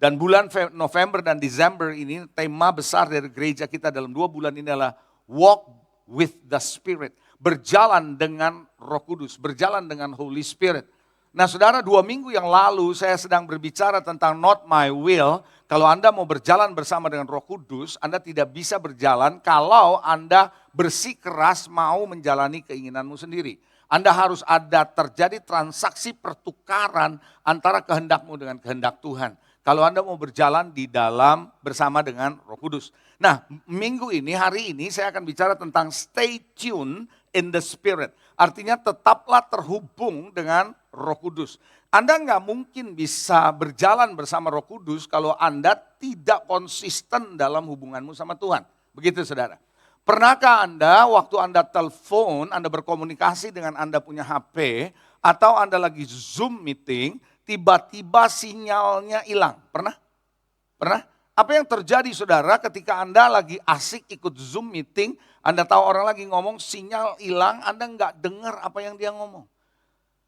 Dan bulan November dan Desember ini tema besar dari gereja kita dalam 2 bulan ini adalah Walk with the Spirit. Berjalan dengan Roh Kudus, berjalan dengan Holy Spirit. Nah saudara, 2 minggu yang lalu saya sedang berbicara tentang not my will. Kalau Anda mau berjalan bersama dengan Roh Kudus, Anda tidak bisa berjalan kalau Anda bersikeras mau menjalani keinginanmu sendiri. Anda harus ada terjadi transaksi pertukaran antara kehendakmu dengan kehendak Tuhan. Kalau Anda mau berjalan di dalam bersama dengan Roh Kudus. Nah, hari ini saya akan bicara tentang stay tuned in the Spirit. Artinya tetaplah terhubung dengan Roh Kudus. Anda nggak mungkin bisa berjalan bersama Roh Kudus kalau Anda tidak konsisten dalam hubunganmu sama Tuhan. Begitu saudara. Pernahkah Anda waktu Anda telepon, Anda berkomunikasi dengan Anda punya HP, atau Anda lagi Zoom meeting, tiba-tiba sinyalnya hilang? Pernah? Pernah? Apa yang terjadi saudara ketika Anda lagi asik ikut Zoom meeting, Anda tahu orang lagi ngomong, sinyal hilang, Anda nggak dengar apa yang dia ngomong.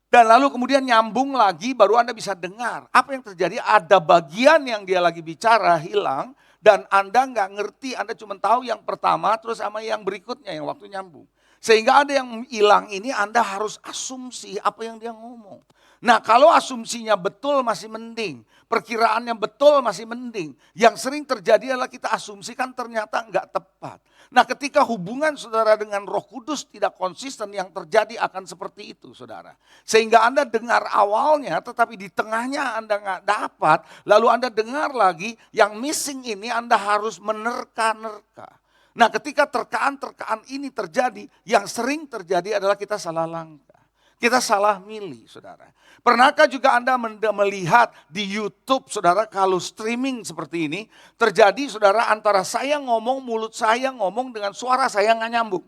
Dan lalu kemudian nyambung lagi baru Anda bisa dengar. Apa yang terjadi? Ada bagian yang dia lagi bicara hilang dan Anda nggak ngerti, Anda cuma tahu yang pertama terus sama yang berikutnya yang waktu nyambung. Sehingga ada yang hilang ini Anda harus asumsi apa yang dia ngomong. Nah kalau asumsinya betul masih mending, perkiraannya betul masih mending. Yang sering terjadi adalah kita asumsikan ternyata nggak tepat. Nah ketika hubungan saudara dengan Roh Kudus tidak konsisten, yang terjadi akan seperti itu saudara. Sehingga Anda dengar awalnya tetapi di tengahnya Anda nggak dapat. Lalu Anda dengar lagi yang missing ini Anda harus menerka-nerka. Nah ketika terkaan-terkaan ini terjadi, yang sering terjadi adalah kita salah langkah. Kita salah milih saudara. Pernahkah juga Anda melihat di YouTube saudara kalau streaming seperti ini. Terjadi saudara antara saya ngomong, mulut saya ngomong dengan suara saya nggak nyambung.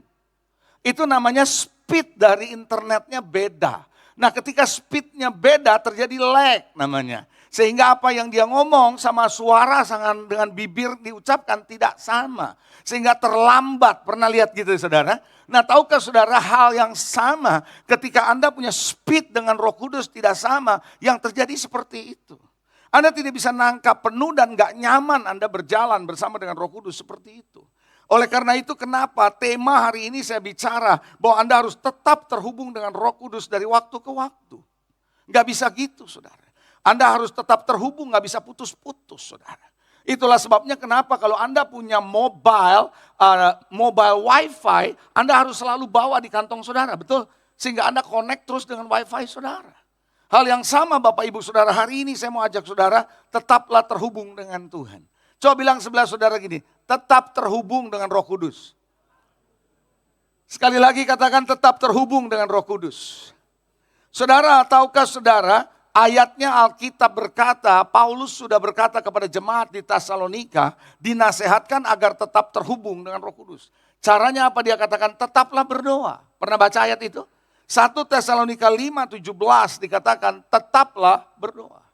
Itu namanya speed dari internetnya beda. Nah ketika speednya beda terjadi lag namanya. Sehingga apa yang dia ngomong sama suara dengan bibir diucapkan tidak sama. Sehingga terlambat, pernah lihat gitu saudara? Nah tahukah saudara hal yang sama ketika Anda punya speed dengan Roh Kudus tidak sama, yang terjadi seperti itu. Anda tidak bisa nangkap penuh dan gak nyaman Anda berjalan bersama dengan Roh Kudus seperti itu. Oleh karena itu kenapa tema hari ini saya bicara bahwa Anda harus tetap terhubung dengan Roh Kudus dari waktu ke waktu. Gak bisa gitu saudara. Anda harus tetap terhubung, gak bisa putus-putus saudara. Itulah sebabnya kenapa kalau Anda punya mobile wifi, Anda harus selalu bawa di kantong saudara, betul? Sehingga Anda connect terus dengan wifi saudara. Hal yang sama Bapak Ibu Saudara, hari ini saya mau ajak saudara tetaplah terhubung dengan Tuhan. Coba bilang sebelah saudara gini, tetap terhubung dengan Roh Kudus. Sekali lagi katakan tetap terhubung dengan Roh Kudus. Saudara, tahukah saudara, ayatnya Alkitab berkata, Paulus sudah berkata kepada jemaat di Tesalonika, dinasehatkan agar tetap terhubung dengan Roh Kudus. Caranya apa dia katakan? Tetaplah berdoa. Pernah baca ayat itu? 1 Tesalonika 5:17 dikatakan tetaplah berdoa.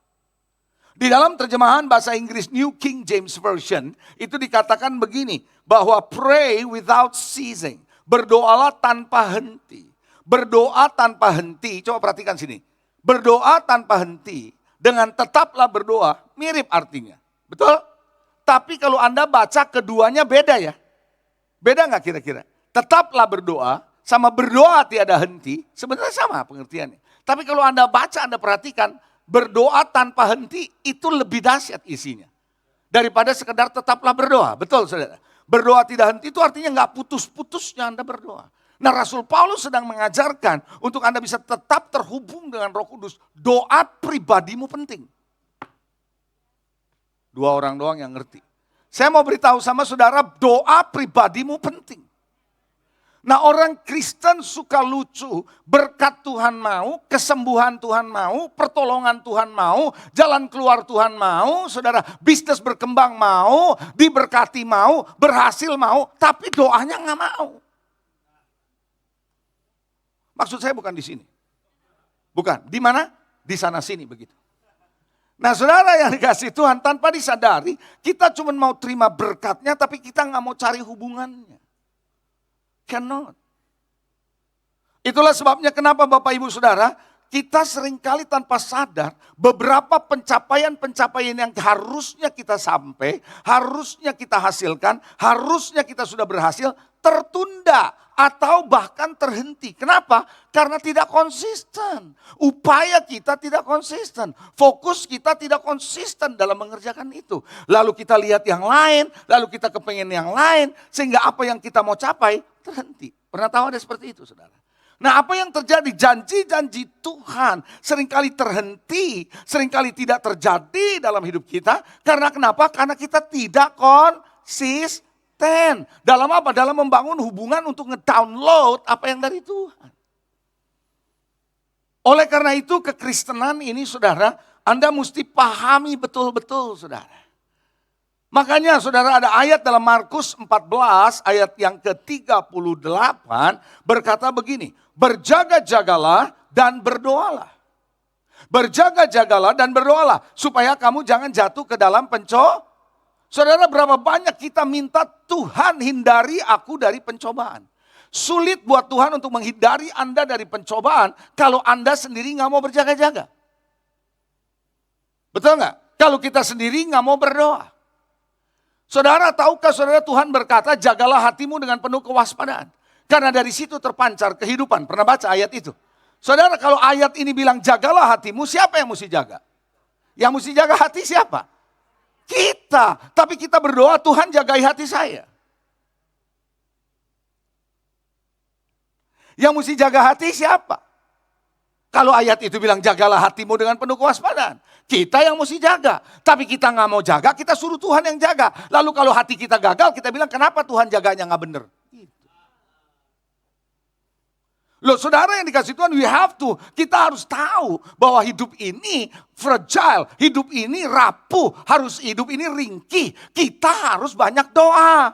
Di dalam terjemahan bahasa Inggris New King James Version itu dikatakan begini, bahwa pray without ceasing. Berdoalah tanpa henti. Berdoa tanpa henti, coba perhatikan sini. Berdoa tanpa henti dengan tetaplah berdoa mirip artinya. Betul? Tapi kalau Anda baca keduanya beda ya. Beda nggak kira-kira? Tetaplah berdoa sama berdoa tiada henti sebenarnya sama pengertiannya. Tapi kalau Anda baca, Anda perhatikan berdoa tanpa henti itu lebih dahsyat isinya. Daripada sekedar tetaplah berdoa. Betul saudara? Berdoa tidak henti itu artinya nggak putus-putusnya Anda berdoa. Nah Rasul Paulus sedang mengajarkan untuk Anda bisa tetap terhubung dengan Roh Kudus. Doa pribadimu penting. 2 orang doang yang ngerti. Saya mau beritahu sama saudara, doa pribadimu penting. Nah orang Kristen suka lucu, berkat Tuhan mau, kesembuhan Tuhan mau, pertolongan Tuhan mau, jalan keluar Tuhan mau, saudara, bisnis berkembang mau, diberkati mau, berhasil mau, tapi doanya nggak mau. Maksud saya bukan di sini. Bukan, di mana? Di sana sini begitu. Nah saudara yang dikasih Tuhan, tanpa disadari, kita cuma mau terima berkatnya, tapi kita nggak mau cari hubungannya. Cannot. Itulah sebabnya kenapa Bapak Ibu Saudara, kita seringkali tanpa sadar beberapa pencapaian-pencapaian yang harusnya kita sampai, harusnya kita hasilkan, harusnya kita sudah berhasil, tertunda atau bahkan terhenti. Kenapa? Karena tidak konsisten. Upaya kita tidak konsisten. Fokus kita tidak konsisten dalam mengerjakan itu. Lalu kita lihat yang lain, lalu kita kepengen yang lain, sehingga apa yang kita mau capai terhenti. Pernah tahu ada seperti itu, saudara? Nah, apa yang terjadi? Janji-janji Tuhan seringkali terhenti, seringkali tidak terjadi dalam hidup kita. Karena kenapa? Karena kita tidak konsisten. Dalam apa? Dalam membangun hubungan untuk ngedownload apa yang dari Tuhan. Oleh karena itu kekristenan ini, saudara, Anda mesti pahami betul-betul, saudara. Makanya saudara, ada ayat dalam Markus 14 ayat yang ke-38 berkata begini. Berjaga-jagalah dan berdoalah. Berjaga-jagalah dan berdoalah supaya kamu jangan jatuh ke dalam Saudara, berapa banyak kita minta Tuhan hindari aku dari pencobaan. Sulit buat Tuhan untuk menghindari Anda dari pencobaan kalau Anda sendiri nggak mau berjaga-jaga. Betul nggak? Kalau kita sendiri nggak mau berdoa. Saudara, tahukah saudara Tuhan berkata jagalah hatimu dengan penuh kewaspadaan. Karena dari situ terpancar kehidupan. Pernah baca ayat itu? Saudara, kalau ayat ini bilang jagalah hatimu, siapa yang mesti jaga? Yang mesti jaga hati siapa? Kita. Tapi kita berdoa, Tuhan jagai hati saya. Yang mesti jaga hati siapa? Kalau ayat itu bilang jagalah hatimu dengan penuh kewaspadaan. Kita yang mesti jaga. Tapi kita nggak mau jaga, kita suruh Tuhan yang jaga. Lalu kalau hati kita gagal, kita bilang kenapa Tuhan jaganya nggak benar? Loh saudara yang dikasih Tuhan, kita harus tahu bahwa hidup ini fragile, hidup ini rapuh, hidup ini ringkih. Kita harus banyak doa.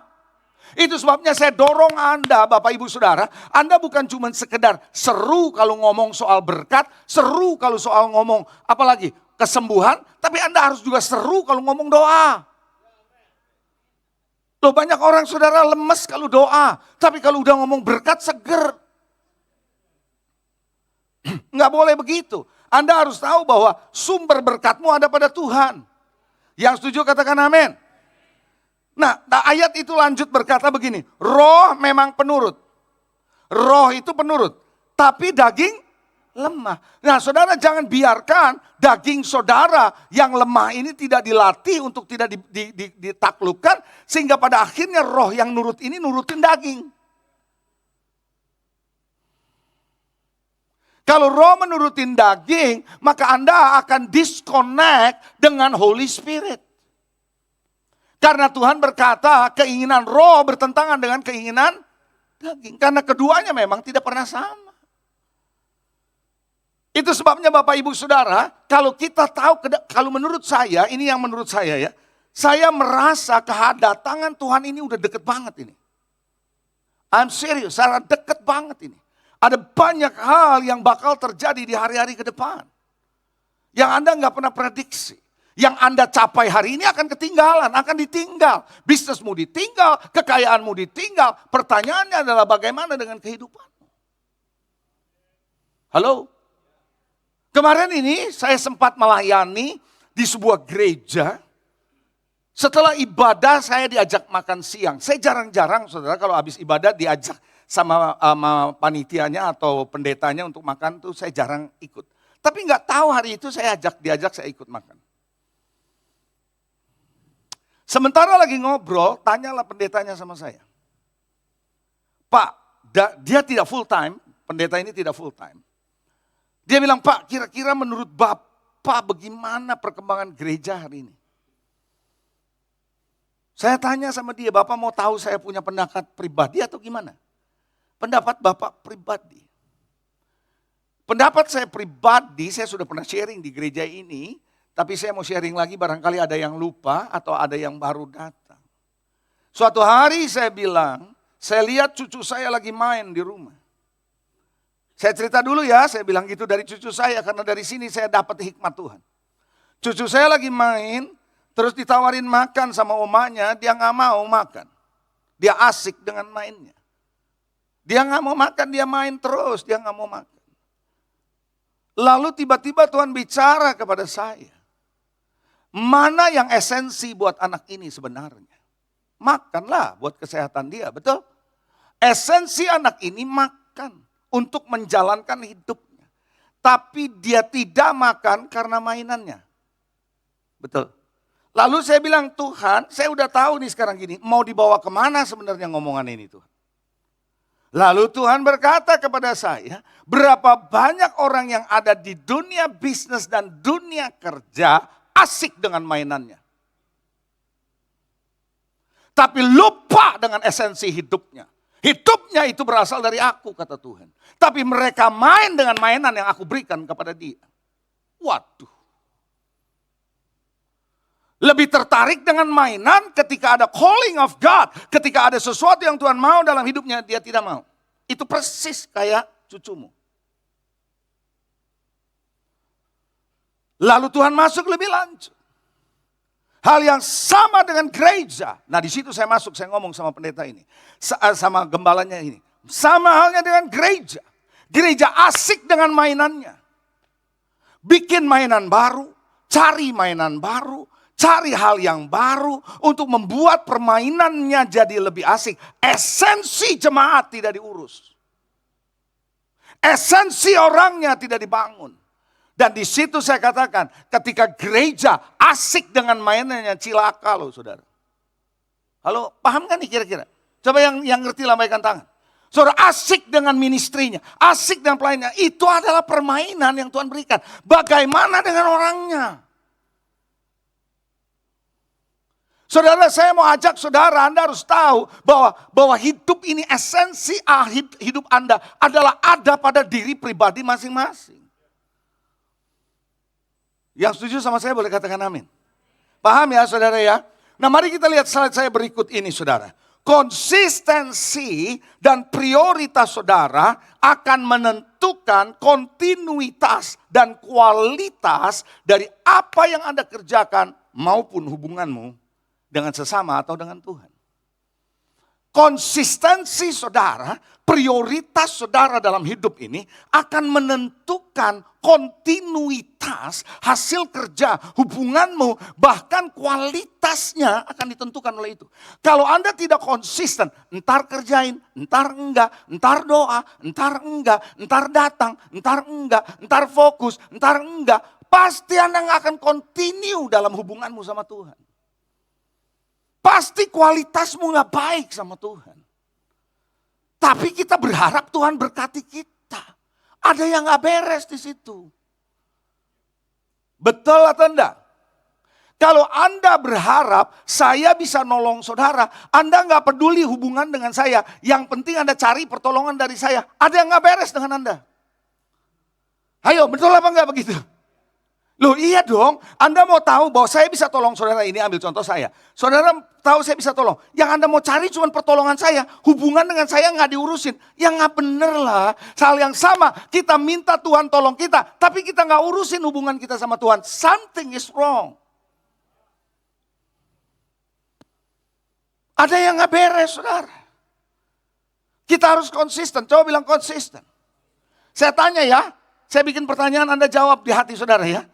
Itu sebabnya saya dorong Anda, Bapak Ibu Saudara, Anda bukan cuma sekedar seru kalau ngomong soal berkat, seru kalau soal ngomong apalagi kesembuhan, tapi Anda harus juga seru kalau ngomong doa. Loh banyak orang saudara lemes kalau doa, tapi kalau udah ngomong berkat seger. Nggak boleh begitu. Anda harus tahu bahwa sumber berkatmu ada pada Tuhan. Yang setuju katakan amin. Nah, ayat itu lanjut berkata begini. Roh memang penurut. Roh itu penurut. Tapi daging lemah. Nah saudara jangan biarkan daging saudara yang lemah ini tidak dilatih untuk tidak ditaklukkan. Sehingga pada akhirnya roh yang nurut ini nurutin daging. Kalau roh menurutin daging, maka Anda akan disconnect dengan Holy Spirit. Karena Tuhan berkata keinginan roh bertentangan dengan keinginan daging. Karena keduanya memang tidak pernah sama. Itu sebabnya Bapak Ibu Saudara, kalau kita tahu, kalau menurut saya, ini yang menurut saya ya. Saya merasa kedatangan Tuhan ini udah deket banget ini. I'm serious, saya deket banget ini. Ada banyak hal yang bakal terjadi di hari-hari ke depan. Yang Anda nggak pernah prediksi. Yang Anda capai hari ini akan ketinggalan, akan ditinggal. Bisnismu ditinggal, kekayaanmu ditinggal. Pertanyaannya adalah bagaimana dengan kehidupanmu? Halo? Kemarin ini saya sempat melayani di sebuah gereja. Setelah ibadah saya diajak makan siang. Saya jarang-jarang saudara kalau habis ibadah diajak sama panitianya atau pendetanya untuk makan tuh saya jarang ikut. Tapi nggak tahu hari itu saya diajak saya ikut makan. Sementara lagi ngobrol, tanyalah pendetanya sama saya. Pak, dia tidak full time, pendeta ini tidak full time. Dia bilang, Pak kira-kira menurut Bapak bagaimana perkembangan gereja hari ini? Saya tanya sama dia, Bapak mau tahu saya punya pendapat pribadi atau gimana? Pendapat Bapak pribadi. Pendapat saya pribadi, saya sudah pernah sharing di gereja ini, tapi saya mau sharing lagi barangkali ada yang lupa atau ada yang baru datang. Suatu hari saya bilang, saya lihat cucu saya lagi main di rumah. Saya cerita dulu ya, saya bilang gitu dari cucu saya karena dari sini saya dapat hikmat Tuhan. Cucu saya lagi main, terus ditawarin makan sama omanya, dia nggak mau makan. Dia asik dengan mainnya. Dia nggak mau makan, dia main terus, dia nggak mau makan. Lalu tiba-tiba Tuhan bicara kepada saya. Mana yang esensi buat anak ini sebenarnya? Makanlah buat kesehatan dia, betul? Esensi anak ini makan untuk menjalankan hidupnya. Tapi dia tidak makan karena mainannya. Betul. Lalu saya bilang, Tuhan, saya udah tahu nih sekarang gini, mau dibawa kemana sebenarnya ngomongan ini Tuhan. Lalu Tuhan berkata kepada saya, berapa banyak orang yang ada di dunia bisnis dan dunia kerja asik dengan mainannya. Tapi lupa dengan esensi hidupnya. Hidupnya itu berasal dari aku, kata Tuhan. Tapi mereka main dengan mainan yang aku berikan kepada dia. Waduh. Lebih tertarik dengan mainan ketika ada calling of God. Ketika ada sesuatu yang Tuhan mau dalam hidupnya, dia tidak mau. Itu persis kayak cucumu. Lalu Tuhan masuk lebih lanjut. Hal yang sama dengan gereja. Nah di situ saya masuk, saya ngomong sama pendeta ini. Sama gembalanya ini. Sama halnya dengan gereja. Gereja asik dengan mainannya. Bikin mainan baru, cari mainan baru. Cari hal yang baru untuk membuat permainannya jadi lebih asik. Esensi jemaat tidak diurus. Esensi orangnya tidak dibangun. Dan di situ saya katakan, ketika gereja asik dengan mainannya, cilaka loh saudara. Halo, paham kan nih kira-kira? Coba yang ngerti lambaikan tangan. Saudara asik dengan ministrinya, asik dengan pelayannya. Itu adalah permainan yang Tuhan berikan. Bagaimana dengan orangnya? Saudara, saya mau ajak saudara, Anda harus tahu bahwa hidup ini esensi hidup Anda adalah ada pada diri pribadi masing-masing. Yang setuju sama saya boleh katakan amin. Paham ya saudara ya? Nah mari kita lihat slide saya berikut ini saudara. Konsistensi dan prioritas saudara akan menentukan kontinuitas dan kualitas dari apa yang Anda kerjakan maupun hubunganmu dengan sesama atau dengan Tuhan. Konsistensi saudara, prioritas saudara dalam hidup ini akan menentukan kontinuitas hasil kerja, hubunganmu, bahkan kualitasnya akan ditentukan oleh itu. Kalau Anda tidak konsisten, entar kerjain, entar enggak, entar doa, entar enggak, entar datang, entar enggak, entar fokus, entar enggak, pasti Anda nggak akan continue dalam hubunganmu sama Tuhan. Pasti kualitasmu gak baik sama Tuhan. Tapi kita berharap Tuhan berkati kita. Ada yang gak beres di situ. Betul atau enggak? Kalau Anda berharap saya bisa nolong saudara, Anda gak peduli hubungan dengan saya. Yang penting Anda cari pertolongan dari saya. Ada yang gak beres dengan Anda. Ayo, betul apa enggak begitu? Loh iya dong, Anda mau tahu bahwa saya bisa tolong saudara ini, ambil contoh saya. Saudara tahu saya bisa tolong. Yang Anda mau cari cuma pertolongan saya, hubungan dengan saya nggak diurusin. Ya nggak bener lah. Hal yang sama, kita minta Tuhan tolong kita, tapi kita nggak urusin hubungan kita sama Tuhan. Something is wrong. Ada yang nggak beres saudara. Kita harus konsisten, coba bilang konsisten. Saya tanya ya, saya bikin pertanyaan Anda jawab di hati saudara ya.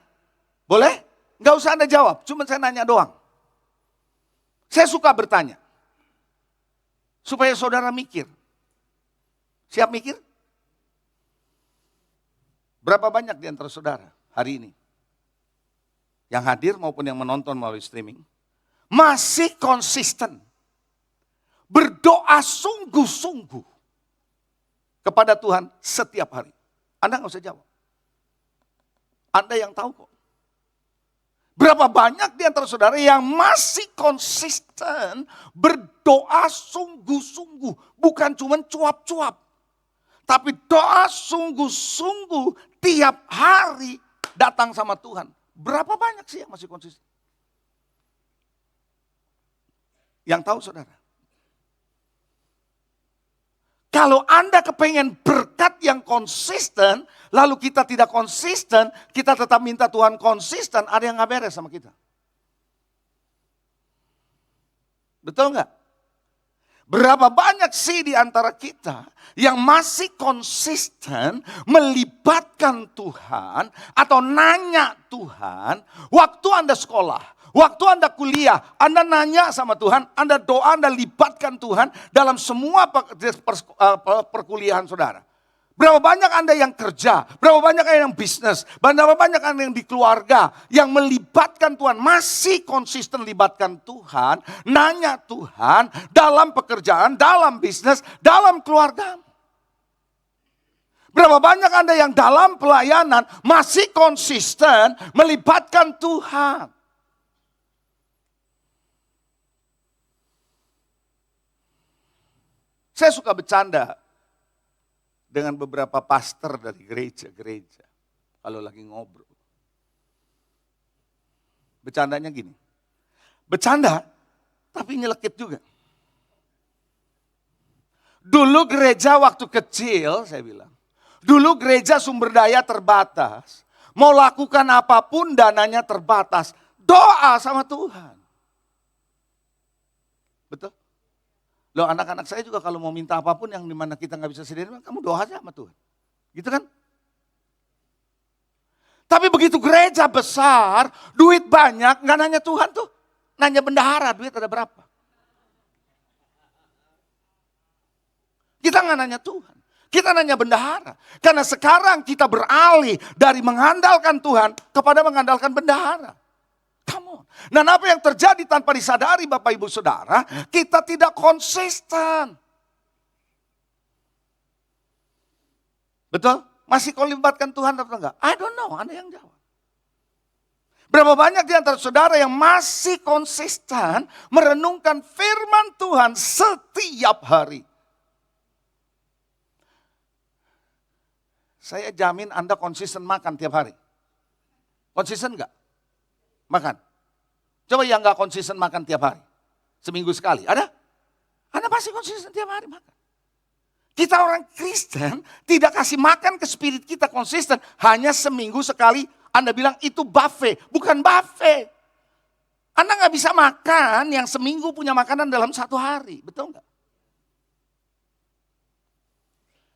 Boleh? Nggak usah Anda jawab, cuma saya nanya doang. Saya suka bertanya. Supaya saudara mikir. Siap mikir? Berapa banyak di antara saudara hari ini? Yang hadir maupun yang menonton melalui streaming. Masih konsisten. Berdoa sungguh-sungguh. Kepada Tuhan setiap hari. Anda nggak usah jawab. Anda yang tahu kok. Berapa banyak di antara saudara yang masih konsisten berdoa sungguh-sungguh. Bukan cuma cuap-cuap. Tapi doa sungguh-sungguh tiap hari datang sama Tuhan. Berapa banyak sih yang masih konsisten? Yang tahu saudara. Kalau Anda kepengen berkat yang konsisten, lalu kita tidak konsisten, kita tetap minta Tuhan konsisten, ada yang gak beres sama kita. Betul gak? Berapa banyak sih di antara kita yang masih konsisten melibatkan Tuhan atau nanya Tuhan waktu Anda sekolah, waktu Anda kuliah, Anda nanya sama Tuhan, Anda doa, Anda libatkan Tuhan dalam semua perkuliahan saudara. Berapa banyak Anda yang kerja, berapa banyak Anda yang bisnis, berapa banyak Anda yang di keluarga, yang melibatkan Tuhan, masih konsisten libatkan Tuhan, nanya Tuhan dalam pekerjaan, dalam bisnis, dalam keluarga. Berapa banyak Anda yang dalam pelayanan masih konsisten melibatkan Tuhan. Saya suka bercanda dengan beberapa pastor dari gereja-gereja. Kalau lagi ngobrol. Bercandanya gini. Bercanda, tapi nyelekit juga. Dulu gereja waktu kecil, saya bilang. Dulu gereja sumber daya terbatas. Mau lakukan apapun dananya terbatas. Doa sama Tuhan. Betul? Loh, anak-anak saya juga kalau mau minta apapun yang dimana kita nggak bisa sediain, kamu doa aja sama Tuhan. Gitu kan? Tapi begitu gereja besar, duit banyak, nggak nanya Tuhan tuh. Nanya bendahara, duit ada berapa. Kita nggak nanya Tuhan. Kita nanya bendahara. Karena sekarang kita beralih dari mengandalkan Tuhan kepada mengandalkan bendahara. Come on. Dan apa yang terjadi tanpa disadari Bapak Ibu Saudara, kita tidak konsisten. Betul? Masih kau libatkan Tuhan atau enggak? I don't know, Anda yang jawab. Berapa banyak di antara saudara yang masih konsisten merenungkan firman Tuhan setiap hari? Saya jamin Anda konsisten makan tiap hari. Konsisten enggak? Makan. Coba yang gak konsisten makan tiap hari. Seminggu sekali. Ada? Anda pasti konsisten tiap hari makan. Kita orang Kristen tidak kasih makan ke spirit kita konsisten. Hanya seminggu sekali Anda bilang itu buffet. Bukan buffet. Anda gak bisa makan yang seminggu punya makanan dalam satu hari. Betul gak?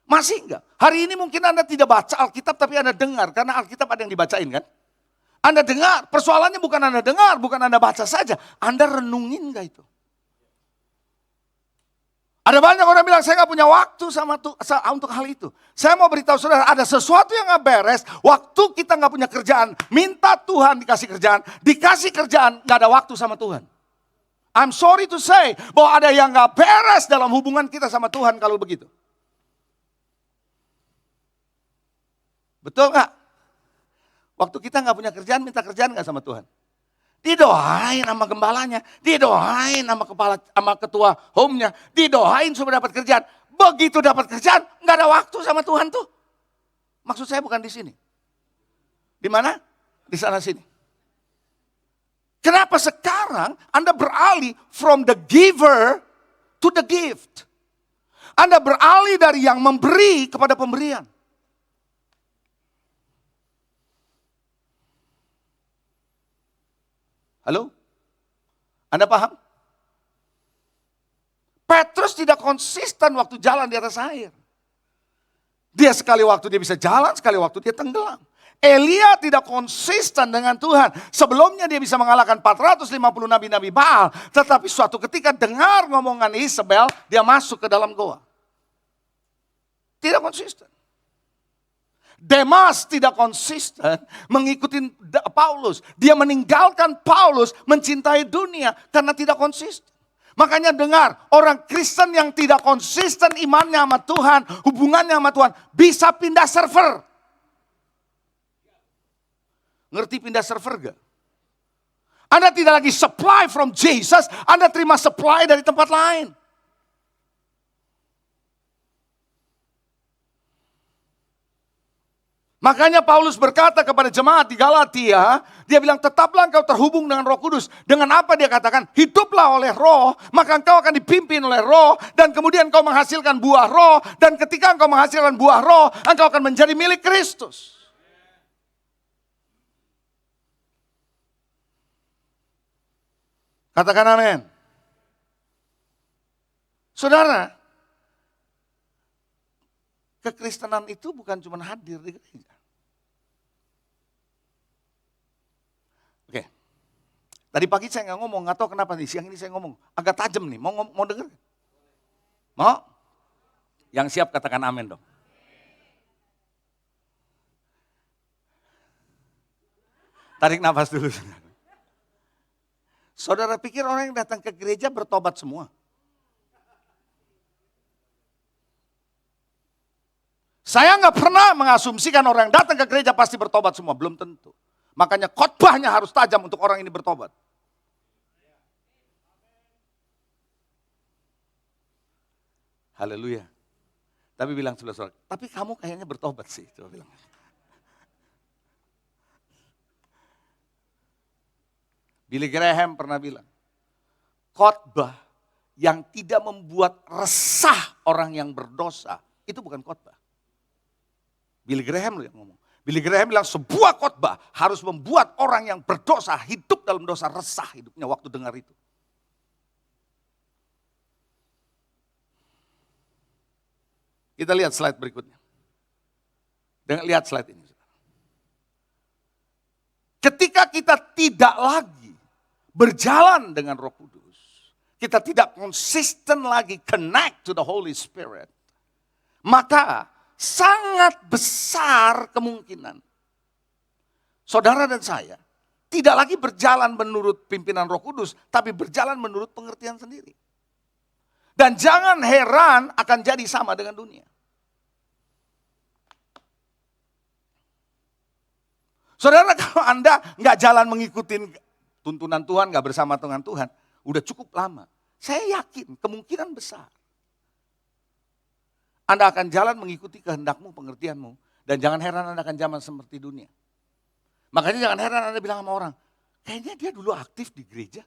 Masih enggak? Hari ini mungkin Anda tidak baca Alkitab tapi Anda dengar. Karena Alkitab ada yang dibacain kan? Anda dengar, persoalannya bukan Anda dengar, bukan Anda baca saja. Anda renungin gak itu? Ada banyak orang bilang, saya gak punya waktu untuk hal itu. Saya mau beritahu saudara, ada sesuatu yang gak beres. Waktu kita gak punya kerjaan, minta Tuhan dikasih kerjaan, gak ada waktu sama Tuhan. I'm sorry to say, bahwa ada yang gak beres dalam hubungan kita sama Tuhan kalau begitu. Betul gak? Waktu kita gak punya kerjaan, minta kerjaan gak sama Tuhan? Didoain sama gembalanya, didoain sama ketua home-nya, didoain supaya dapat kerjaan. Begitu dapat kerjaan, gak ada waktu sama Tuhan tuh. Maksud saya bukan di sini. Di mana? Di sana sini. Kenapa sekarang Anda beralih from the giver to the gift? Anda beralih dari yang memberi kepada pemberian. Halo? Anda paham? Petrus tidak konsisten waktu jalan di atas air. Dia sekali waktu dia bisa jalan, sekali waktu dia tenggelam. Elia tidak konsisten dengan Tuhan. Sebelumnya dia bisa mengalahkan 450 nabi-nabi Baal. Tetapi suatu ketika dengar ngomongan Isabel, dia masuk ke dalam goa. Tidak konsisten. Demas tidak konsisten mengikuti Paulus. Dia meninggalkan Paulus mencintai dunia karena tidak konsisten. Makanya dengar, orang Kristen yang tidak konsisten imannya sama Tuhan, hubungannya sama Tuhan, bisa pindah server. Ngerti pindah server gak? Anda tidak lagi supply from Jesus, Anda terima supply dari tempat lain. Makanya Paulus berkata kepada jemaat di Galatia, dia bilang tetaplah engkau terhubung dengan Roh Kudus. Dengan apa dia katakan? Hiduplah oleh Roh, maka engkau akan dipimpin oleh Roh, dan kemudian engkau menghasilkan buah Roh, dan ketika engkau menghasilkan buah Roh, engkau akan menjadi milik Kristus. Katakan amin. Saudara, kekristenan itu bukan cuma hadir di gereja. Oke, tadi pagi saya nggak ngomong, nggak tahu kenapa nih, siang ini saya ngomong. Agak tajam nih, mau denger? Mau? Yang siap katakan amin dong. Tarik nafas dulu. Saudara pikir orang yang datang ke gereja bertobat semua? Saya nggak pernah mengasumsikan orang yang datang ke gereja pasti bertobat semua. Belum tentu. Makanya khotbahnya harus tajam untuk orang ini bertobat. Haleluya. Tapi bilang sebelah saudara, tapi kamu kayaknya bertobat sih. Coba bilang. Billy Graham pernah bilang, khotbah yang tidak membuat resah orang yang berdosa, itu bukan khotbah. Billy Graham loh yang ngomong. Billy Graham bilang sebuah khotbah harus membuat orang yang berdosa hidup dalam dosa, resah hidupnya waktu dengar itu. Kita lihat slide berikutnya. Lihat slide ini. Ketika kita tidak lagi berjalan dengan Roh Kudus, kita tidak konsisten lagi connect to the Holy Spirit, maka sangat besar kemungkinan saudara dan saya tidak lagi berjalan menurut pimpinan Roh Kudus, tapi berjalan menurut pengertian sendiri. Dan jangan heran akan jadi sama dengan dunia. Saudara, kalau Anda nggak jalan mengikuti tuntunan Tuhan, gak bersama dengan Tuhan, udah cukup lama. Saya yakin kemungkinan besar Anda akan jalan mengikuti kehendakmu, pengertianmu. Dan jangan heran Anda akan zaman seperti dunia. Makanya jangan heran Anda bilang sama orang, kayaknya dia dulu aktif di gereja.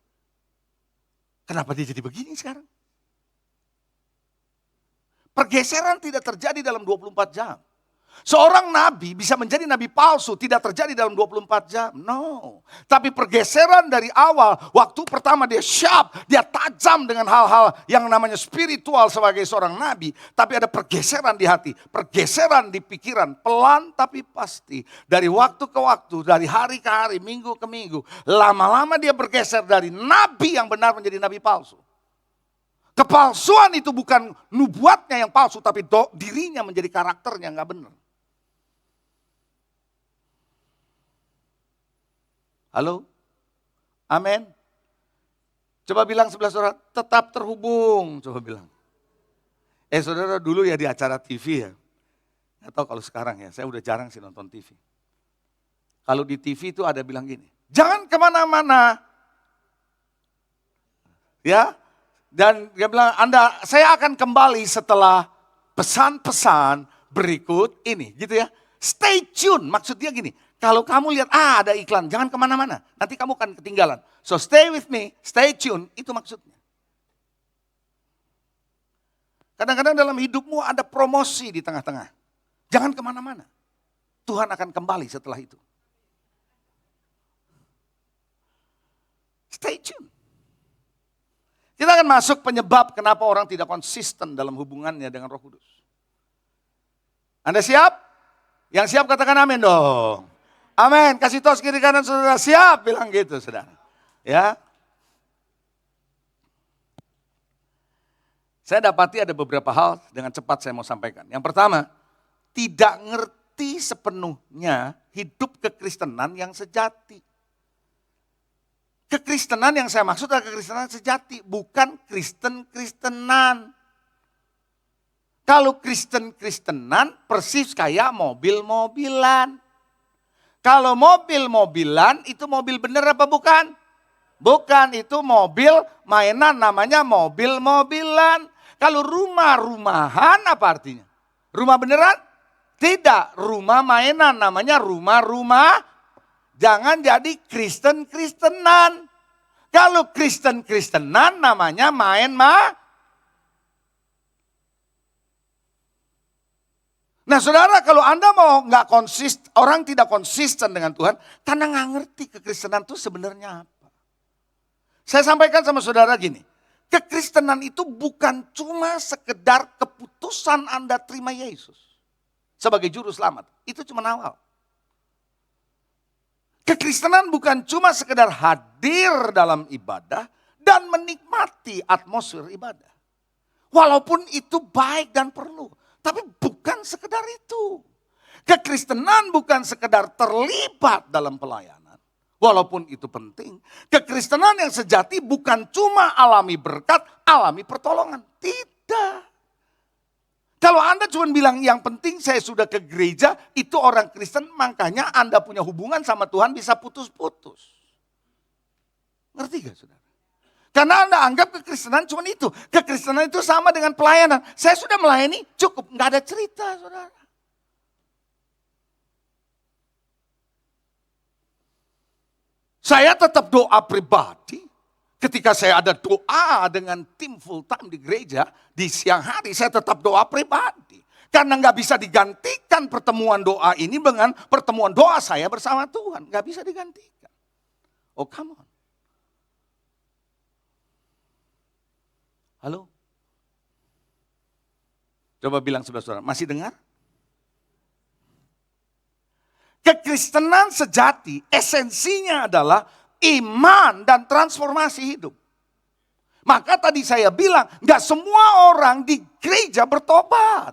Kenapa dia jadi begini sekarang? Pergeseran tidak terjadi dalam 24 jam. Seorang nabi bisa menjadi nabi palsu tidak terjadi dalam 24 jam. No. Tapi pergeseran dari awal, waktu pertama dia sharp, dia tajam dengan hal-hal yang namanya spiritual sebagai seorang nabi. Tapi ada pergeseran di hati, pergeseran di pikiran, pelan tapi pasti. Dari waktu ke waktu, dari hari ke hari, minggu ke minggu. Lama-lama dia bergeser dari nabi yang benar menjadi nabi palsu. Kepalsuan itu bukan nubuatnya yang palsu, tapi dirinya menjadi karakternya yang gak benar. Halo? Amin? Coba bilang sebelah saudara, tetap terhubung. Coba bilang. Saudara dulu ya di acara TV ya. Gak tahu kalau sekarang ya, saya udah jarang sih nonton TV. Kalau di TV itu ada bilang gini, jangan kemana-mana. Ya, dan dia bilang, saya akan kembali setelah pesan-pesan berikut ini, gitu ya. Stay tune, maksudnya gini, kalau kamu lihat, ada iklan, jangan kemana-mana, nanti kamu akan ketinggalan. So stay with me, stay tune, itu maksudnya. Kadang-kadang dalam hidupmu ada promosi di tengah-tengah. Jangan kemana-mana, Tuhan akan kembali setelah itu. Stay tune. Kita akan masuk penyebab kenapa orang tidak konsisten dalam hubungannya dengan Roh Kudus. Anda siap? Yang siap katakan amin dong. Amin. Kasih tos kiri kanan saudara, siap bilang gitu saudara. Ya. Saya dapati ada beberapa hal dengan cepat saya mau sampaikan. Yang pertama, tidak ngerti sepenuhnya hidup kekristenan yang sejati. Kekristenan yang saya maksud adalah kekristenan sejati, bukan Kristen-Kristenan. Kalau Kristen-Kristenan persis kayak mobil-mobilan. Kalau mobil-mobilan itu mobil bener apa bukan? Bukan, itu mobil mainan namanya mobil-mobilan. Kalau rumah-rumahan apa artinya? Rumah beneran? Tidak, rumah mainan namanya rumah-rumah. Jangan jadi Kristen-Kristenan. Kalau Kristen-Kristenan namanya Nah saudara, kalau Anda mau nggak konsisten, orang tidak konsisten dengan Tuhan, karena nggak ngerti kekristenan itu sebenarnya apa. Saya sampaikan sama saudara gini, Kekristenan itu bukan cuma sekedar keputusan Anda terima Yesus sebagai juru selamat. Itu cuma awal. Kekristenan bukan cuma sekedar hadir dalam ibadah dan menikmati atmosfer ibadah. Walaupun itu baik dan perlu, tapi bukan sekedar itu. Kekristenan bukan sekedar terlibat dalam pelayanan. Walaupun itu penting, kekristenan yang sejati bukan cuma alami berkat, alami pertolongan. Tidak. Kalau Anda cuma bilang yang penting saya sudah ke gereja, itu orang Kristen, makanya Anda punya hubungan sama Tuhan bisa putus-putus. Ngerti gak saudara? Karena Anda anggap kekristenan cuma itu. Kekristenan itu sama dengan pelayanan. Saya sudah melayani, cukup, gak ada cerita saudara. Saya tetap doa pribadi. Ketika saya ada doa dengan tim full time di gereja, di siang hari saya tetap doa pribadi. Karena nggak bisa digantikan pertemuan doa ini dengan pertemuan doa saya bersama Tuhan. Nggak bisa digantikan. Oh come on. Halo? Coba bilang saudara-saudara, masih dengar? Kekristenan sejati esensinya adalah iman dan transformasi hidup. Maka tadi saya bilang gak semua orang di gereja bertobat.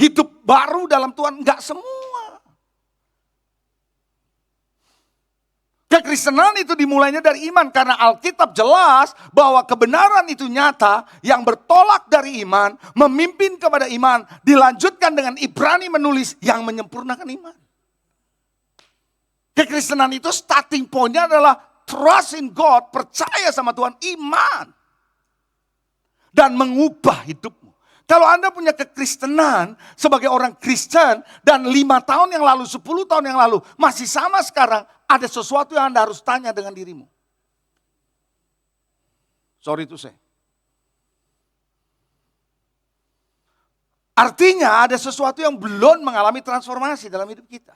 Hidup baru dalam Tuhan gak semua. Kekristenan itu dimulainya dari iman karena Alkitab jelas bahwa kebenaran itu nyata yang bertolak dari iman, memimpin kepada iman, dilanjutkan dengan Ibrani menulis yang menyempurnakan iman. Kekristenan itu starting point-nya adalah trust in God, percaya sama Tuhan, iman. Dan mengubah hidupmu. Kalau Anda punya kekristenan sebagai orang Kristen dan 5 tahun yang lalu, 10 tahun yang lalu masih sama sekarang, ada sesuatu yang Anda harus tanya dengan dirimu. Sorry to say. Artinya ada sesuatu yang belum mengalami transformasi dalam hidup kita.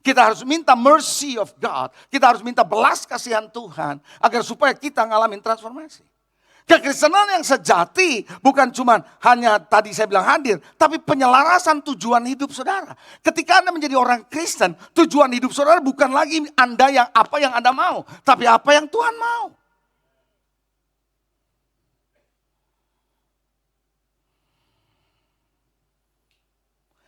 Kita harus minta mercy of God. Kita harus minta belas kasihan Tuhan agar supaya kita ngalamin transformasi. Kekristenan yang sejati bukan cuma hanya tadi saya bilang hadir, tapi penyelarasan tujuan hidup saudara. Ketika Anda menjadi orang Kristen, tujuan hidup saudara bukan lagi Anda yang apa yang Anda mau, tapi apa yang Tuhan mau.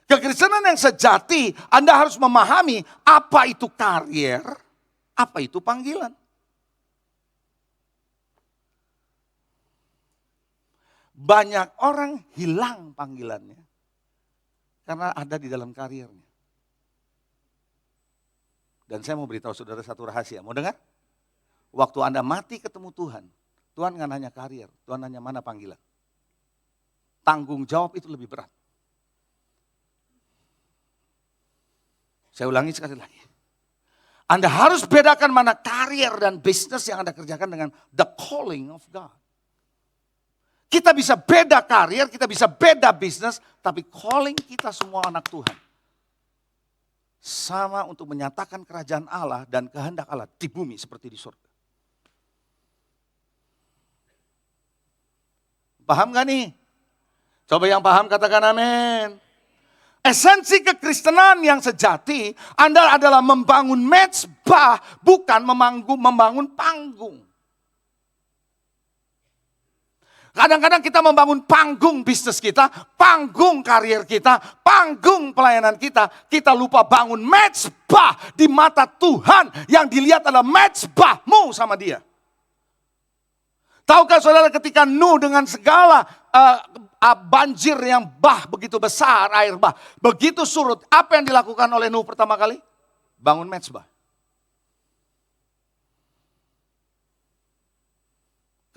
Kekristenan yang sejati, Anda harus memahami apa itu karier, apa itu panggilan. Banyak orang hilang panggilannya karena ada di dalam kariernya. Dan saya mau beritahu saudara satu rahasia, mau dengar? Waktu Anda mati ketemu Tuhan, Tuhan nggak nanya karier, Tuhan nanya mana panggilan. Tanggung jawab itu lebih berat. Saya ulangi sekali lagi. Anda harus bedakan mana karier dan bisnis yang Anda kerjakan dengan the calling of God. Kita bisa beda karier, kita bisa beda bisnis, tapi calling kita semua anak Tuhan. Sama untuk menyatakan kerajaan Allah dan kehendak Allah di bumi seperti di surga. Paham gak nih? Coba yang paham katakan amin. Esensi kekristenan yang sejati, Anda adalah membangun mezbah, bukan membangun panggung. Kadang-kadang kita membangun panggung bisnis kita, panggung karier kita, panggung pelayanan kita. Kita lupa bangun mezbah di mata Tuhan yang dilihat adalah mezbahmu sama dia. Tahukah saudara ketika Nuh dengan segala banjir yang begitu besar, air bah, begitu surut, apa yang dilakukan oleh Nuh pertama kali? Bangun mezbah.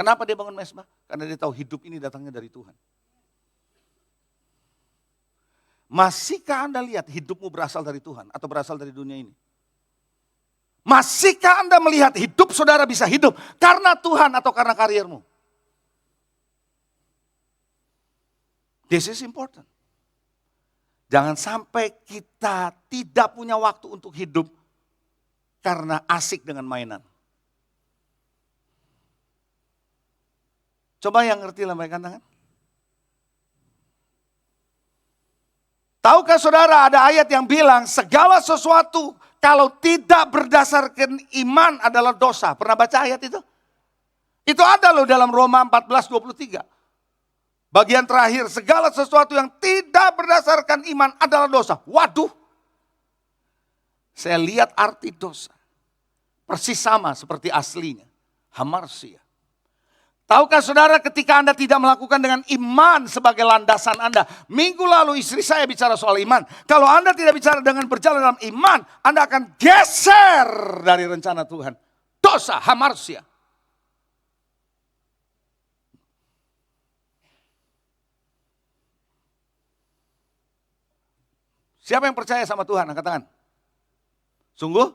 Kenapa dia bangun mezbah? Karena dia tahu hidup ini datangnya dari Tuhan. Masihkah Anda lihat hidupmu berasal dari Tuhan atau berasal dari dunia ini? Masihkah Anda melihat hidup saudara bisa hidup karena Tuhan atau karena kariermu? This is important. Jangan sampai kita tidak punya waktu untuk hidup karena asik dengan mainan. Coba yang ngerti lambaikan tangan. Tahukah saudara ada ayat yang bilang segala sesuatu kalau tidak berdasarkan iman adalah dosa. Pernah baca ayat itu? Itu ada loh dalam Roma 14:23. Bagian terakhir, segala sesuatu yang tidak berdasarkan iman adalah dosa. Waduh. Saya lihat arti dosa. Persis sama seperti aslinya. Hamartia. Tahukah saudara ketika Anda tidak melakukan dengan iman sebagai landasan Anda. Minggu lalu istri saya bicara soal iman. Kalau Anda tidak bicara dengan berjalan dalam iman, Anda akan geser dari rencana Tuhan. Dosa, hamartia. Siapa yang percaya sama Tuhan? Angkat tangan. Sungguh?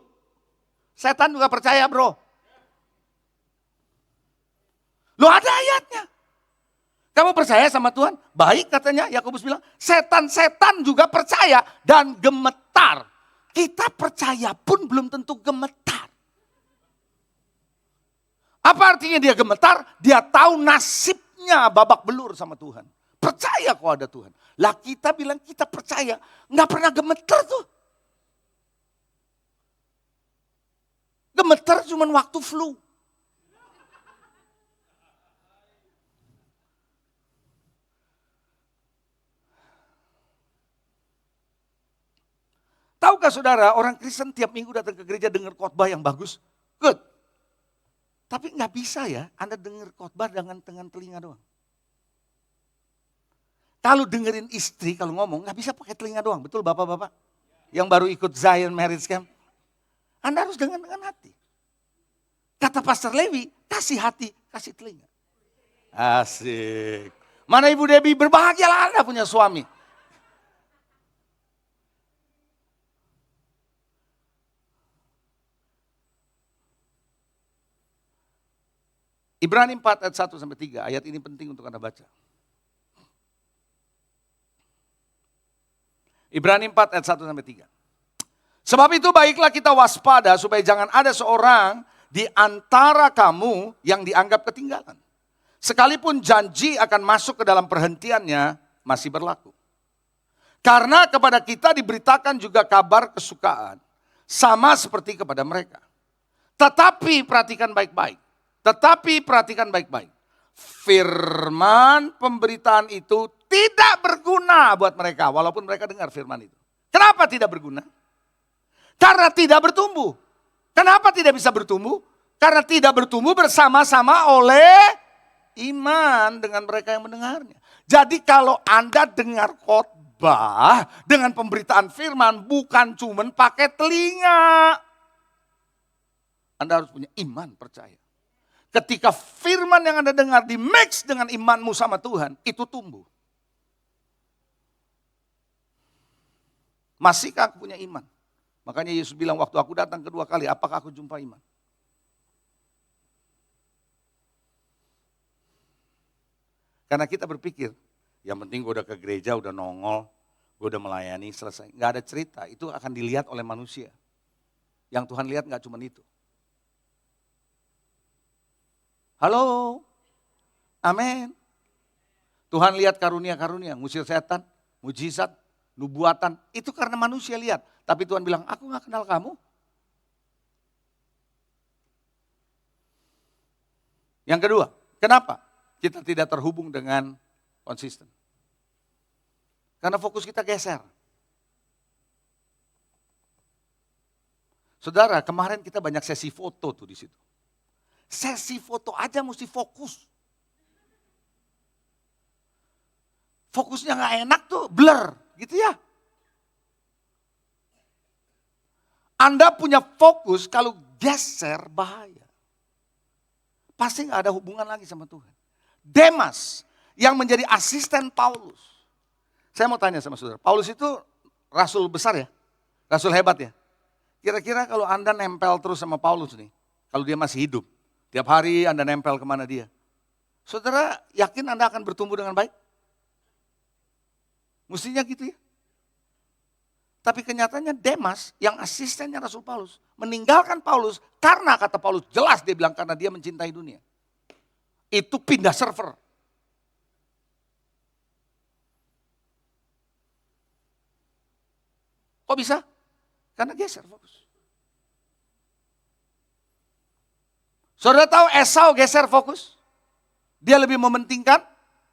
Setan juga percaya, bro. Loh, ada ayatnya. Kamu percaya sama Tuhan? Baik katanya, Yakobus bilang. Setan-setan juga percaya dan gemetar. Kita percaya pun belum tentu gemetar. Apa artinya dia gemetar? Dia tahu nasibnya babak belur sama Tuhan. Percaya kok ada Tuhan. Lah kita bilang kita percaya. Nggak pernah gemetar tuh. Gemetar cuma waktu flu. Tahukah saudara, orang Kristen tiap minggu datang ke gereja dengar khotbah yang bagus? Good. Tapi nggak bisa ya, Anda dengar khotbah dengan telinga doang. Kalau dengerin istri, kalau ngomong, nggak bisa pakai telinga doang. Betul bapak-bapak? Yang baru ikut Zion Marriage Camp. Anda harus dengar dengan hati. Kata Pastor Levi, kasih hati, kasih telinga. Asik. Mana Ibu Debbie, berbahagialah Anda punya suami. Ibrani 4 ayat 1-3, ayat ini penting untuk Anda baca. Ibrani 4 ayat 1-3. Sebab itu baiklah kita waspada supaya jangan ada seorang di antara kamu yang dianggap ketinggalan. Sekalipun janji akan masuk ke dalam perhentiannya masih berlaku. Karena kepada kita diberitakan juga kabar kesukaan. Sama seperti kepada mereka. Tetapi perhatikan baik-baik. Firman pemberitaan itu tidak berguna buat mereka. Walaupun mereka dengar firman itu. Kenapa tidak berguna? Karena tidak bertumbuh. Kenapa tidak bisa bertumbuh? Karena tidak bertumbuh bersama-sama oleh iman dengan mereka yang mendengarnya. Jadi kalau Anda dengar khotbah dengan pemberitaan firman bukan cuma pakai telinga. Anda harus punya iman percaya. Ketika firman yang Anda dengar di mix dengan imanmu sama Tuhan, itu tumbuh. Masihkah aku punya iman? Makanya Yesus bilang waktu aku datang kedua kali, apakah aku jumpa iman? Karena kita berpikir, yang penting gue udah ke gereja, udah nongol, gue udah melayani, selesai. Gak ada cerita, itu akan dilihat oleh manusia. Yang Tuhan lihat gak cuma itu. Halo, amin. Tuhan lihat karunia-karunia, ngusir setan, mujizat, nubuatan. Itu karena manusia lihat. Tapi Tuhan bilang, aku gak kenal kamu. Yang kedua, kenapa kita tidak terhubung dengan konsisten? Karena fokus kita geser. Saudara, kemarin kita banyak sesi foto tuh di situ. Sesi foto aja mesti fokus. Fokusnya gak enak tuh, blur gitu ya. Anda punya fokus kalau geser bahaya. Pasti gak ada hubungan lagi sama Tuhan. Demas yang menjadi asisten Paulus. Saya mau tanya sama saudara, Paulus itu rasul besar ya? Rasul hebat ya? Kira-kira kalau Anda nempel terus sama Paulus nih, kalau dia masih hidup. Tiap hari Anda nempel kemana dia. Saudara yakin Anda akan bertumbuh dengan baik? Mestinya gitu ya. Tapi kenyataannya Demas yang asistennya Rasul Paulus meninggalkan Paulus karena kata Paulus jelas dia bilang karena dia mencintai dunia. itu pindah server. Kok bisa? Karena geser fokus. Saudara tahu Esau geser fokus? Dia lebih mementingkan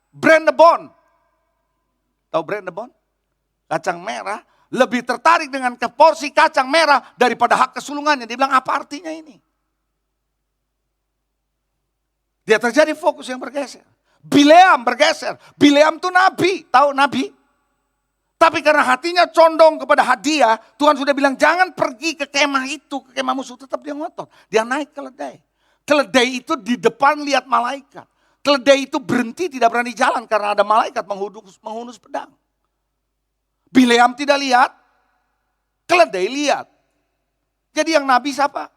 brand the bond. Tahu brand the bond? Kacang merah. Lebih tertarik dengan porsi kacang merah daripada hak kesulungannya. Dia bilang apa artinya ini? Dia terjadi fokus yang bergeser. Bileam bergeser. Bileam itu nabi. Tahu nabi? Tapi karena hatinya condong kepada hadiah, Tuhan sudah bilang jangan pergi ke kemah itu, ke kemah musuh. Tetap dia ngotot. Dia naik keledai. Keledai itu di depan lihat malaikat. Keledai itu berhenti tidak berani jalan karena ada malaikat menghunus pedang. Bileam tidak lihat, keledai lihat. Jadi yang nabi siapa?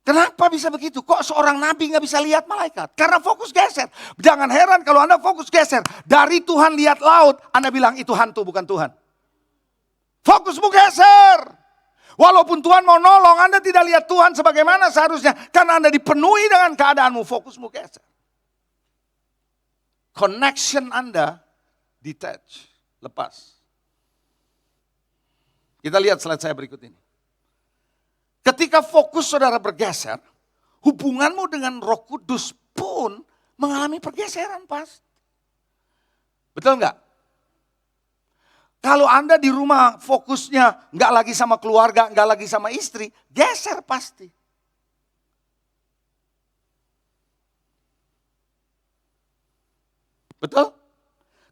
Kenapa bisa begitu? Kok seorang nabi gak bisa lihat malaikat? Karena fokus geser. Jangan heran kalau Anda fokus geser. Dari Tuhan lihat laut, Anda bilang itu hantu bukan Tuhan. Fokusmu geser. Walaupun Tuhan mau nolong, Anda tidak lihat Tuhan sebagaimana seharusnya. Karena Anda dipenuhi dengan keadaanmu, fokusmu geser. Connection Anda detach, lepas. Kita lihat slide saya berikut ini. Ketika fokus saudara bergeser, hubunganmu dengan Roh Kudus pun mengalami pergeseran pasti. Betul enggak? Kalau Anda di rumah fokusnya enggak lagi sama keluarga, enggak lagi sama istri, geser pasti. Betul?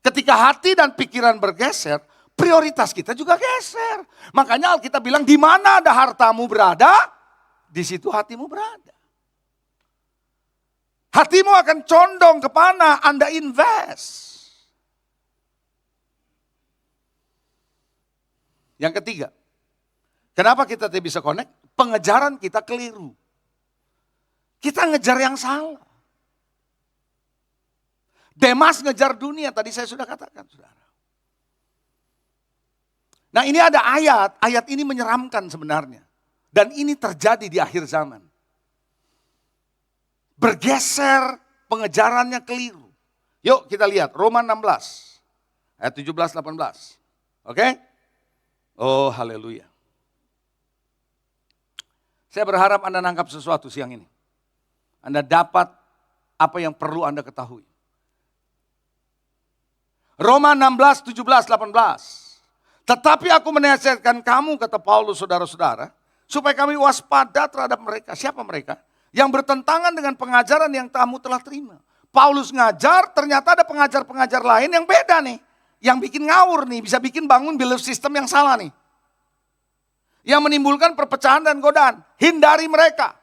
Ketika hati dan pikiran bergeser, prioritas kita juga geser. Makanya Alkitab bilang di mana ada hartamu berada, di situ hatimu berada. Hatimu akan condong ke mana Anda invest. Yang ketiga, kenapa kita tidak bisa connect? Pengejaran kita keliru. Kita ngejar yang salah. Demas ngejar dunia, tadi saya sudah katakan, saudara. Nah ini ada ayat ini menyeramkan sebenarnya. Dan ini terjadi di akhir zaman. Bergeser, pengejarannya keliru. Yuk kita lihat, Roma 16, ayat 17-18. Oke? Oh haleluya. Saya berharap Anda nangkap sesuatu siang ini. Anda dapat apa yang perlu Anda ketahui. Roma 16, 17, 18. Tetapi aku menasihatkan kamu, kata Paulus, saudara-saudara, supaya kami waspada terhadap mereka. Siapa mereka? Yang bertentangan dengan pengajaran yang kamu telah terima. Paulus ngajar, ternyata ada pengajar-pengajar lain yang beda nih. Yang bikin ngawur nih, bisa bikin bangun belief system yang salah nih. Yang menimbulkan perpecahan dan godaan. Hindari mereka.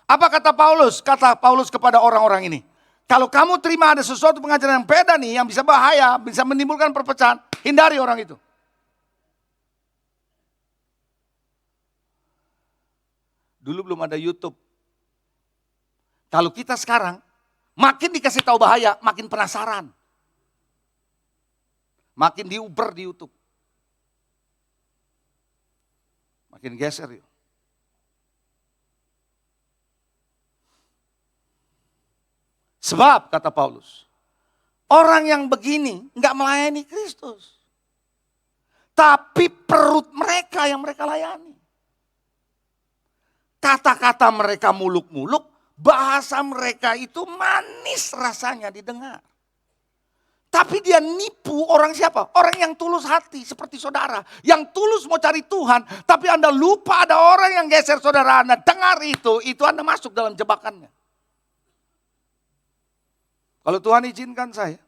Apa kata Paulus? Kata Paulus kepada orang-orang ini. Kalau kamu terima ada sesuatu pengajaran yang beda nih, yang bisa bahaya, bisa menimbulkan perpecahan, hindari orang itu. Dulu belum ada YouTube. Kalau kita sekarang, makin dikasih tahu bahaya, makin penasaran. Makin diuber di YouTube. Makin geser yuk. Sebab, kata Paulus, orang yang begini enggak melayani Kristus. Tapi perut mereka yang mereka layani. Kata-kata mereka muluk-muluk, bahasa mereka itu manis rasanya didengar. Tapi dia nipu orang siapa? Orang yang tulus hati seperti saudara. Yang tulus mau cari Tuhan, tapi Anda lupa ada orang yang geser saudara Anda. Dengar itu Anda masuk dalam jebakannya. Kalau Tuhan izinkan saya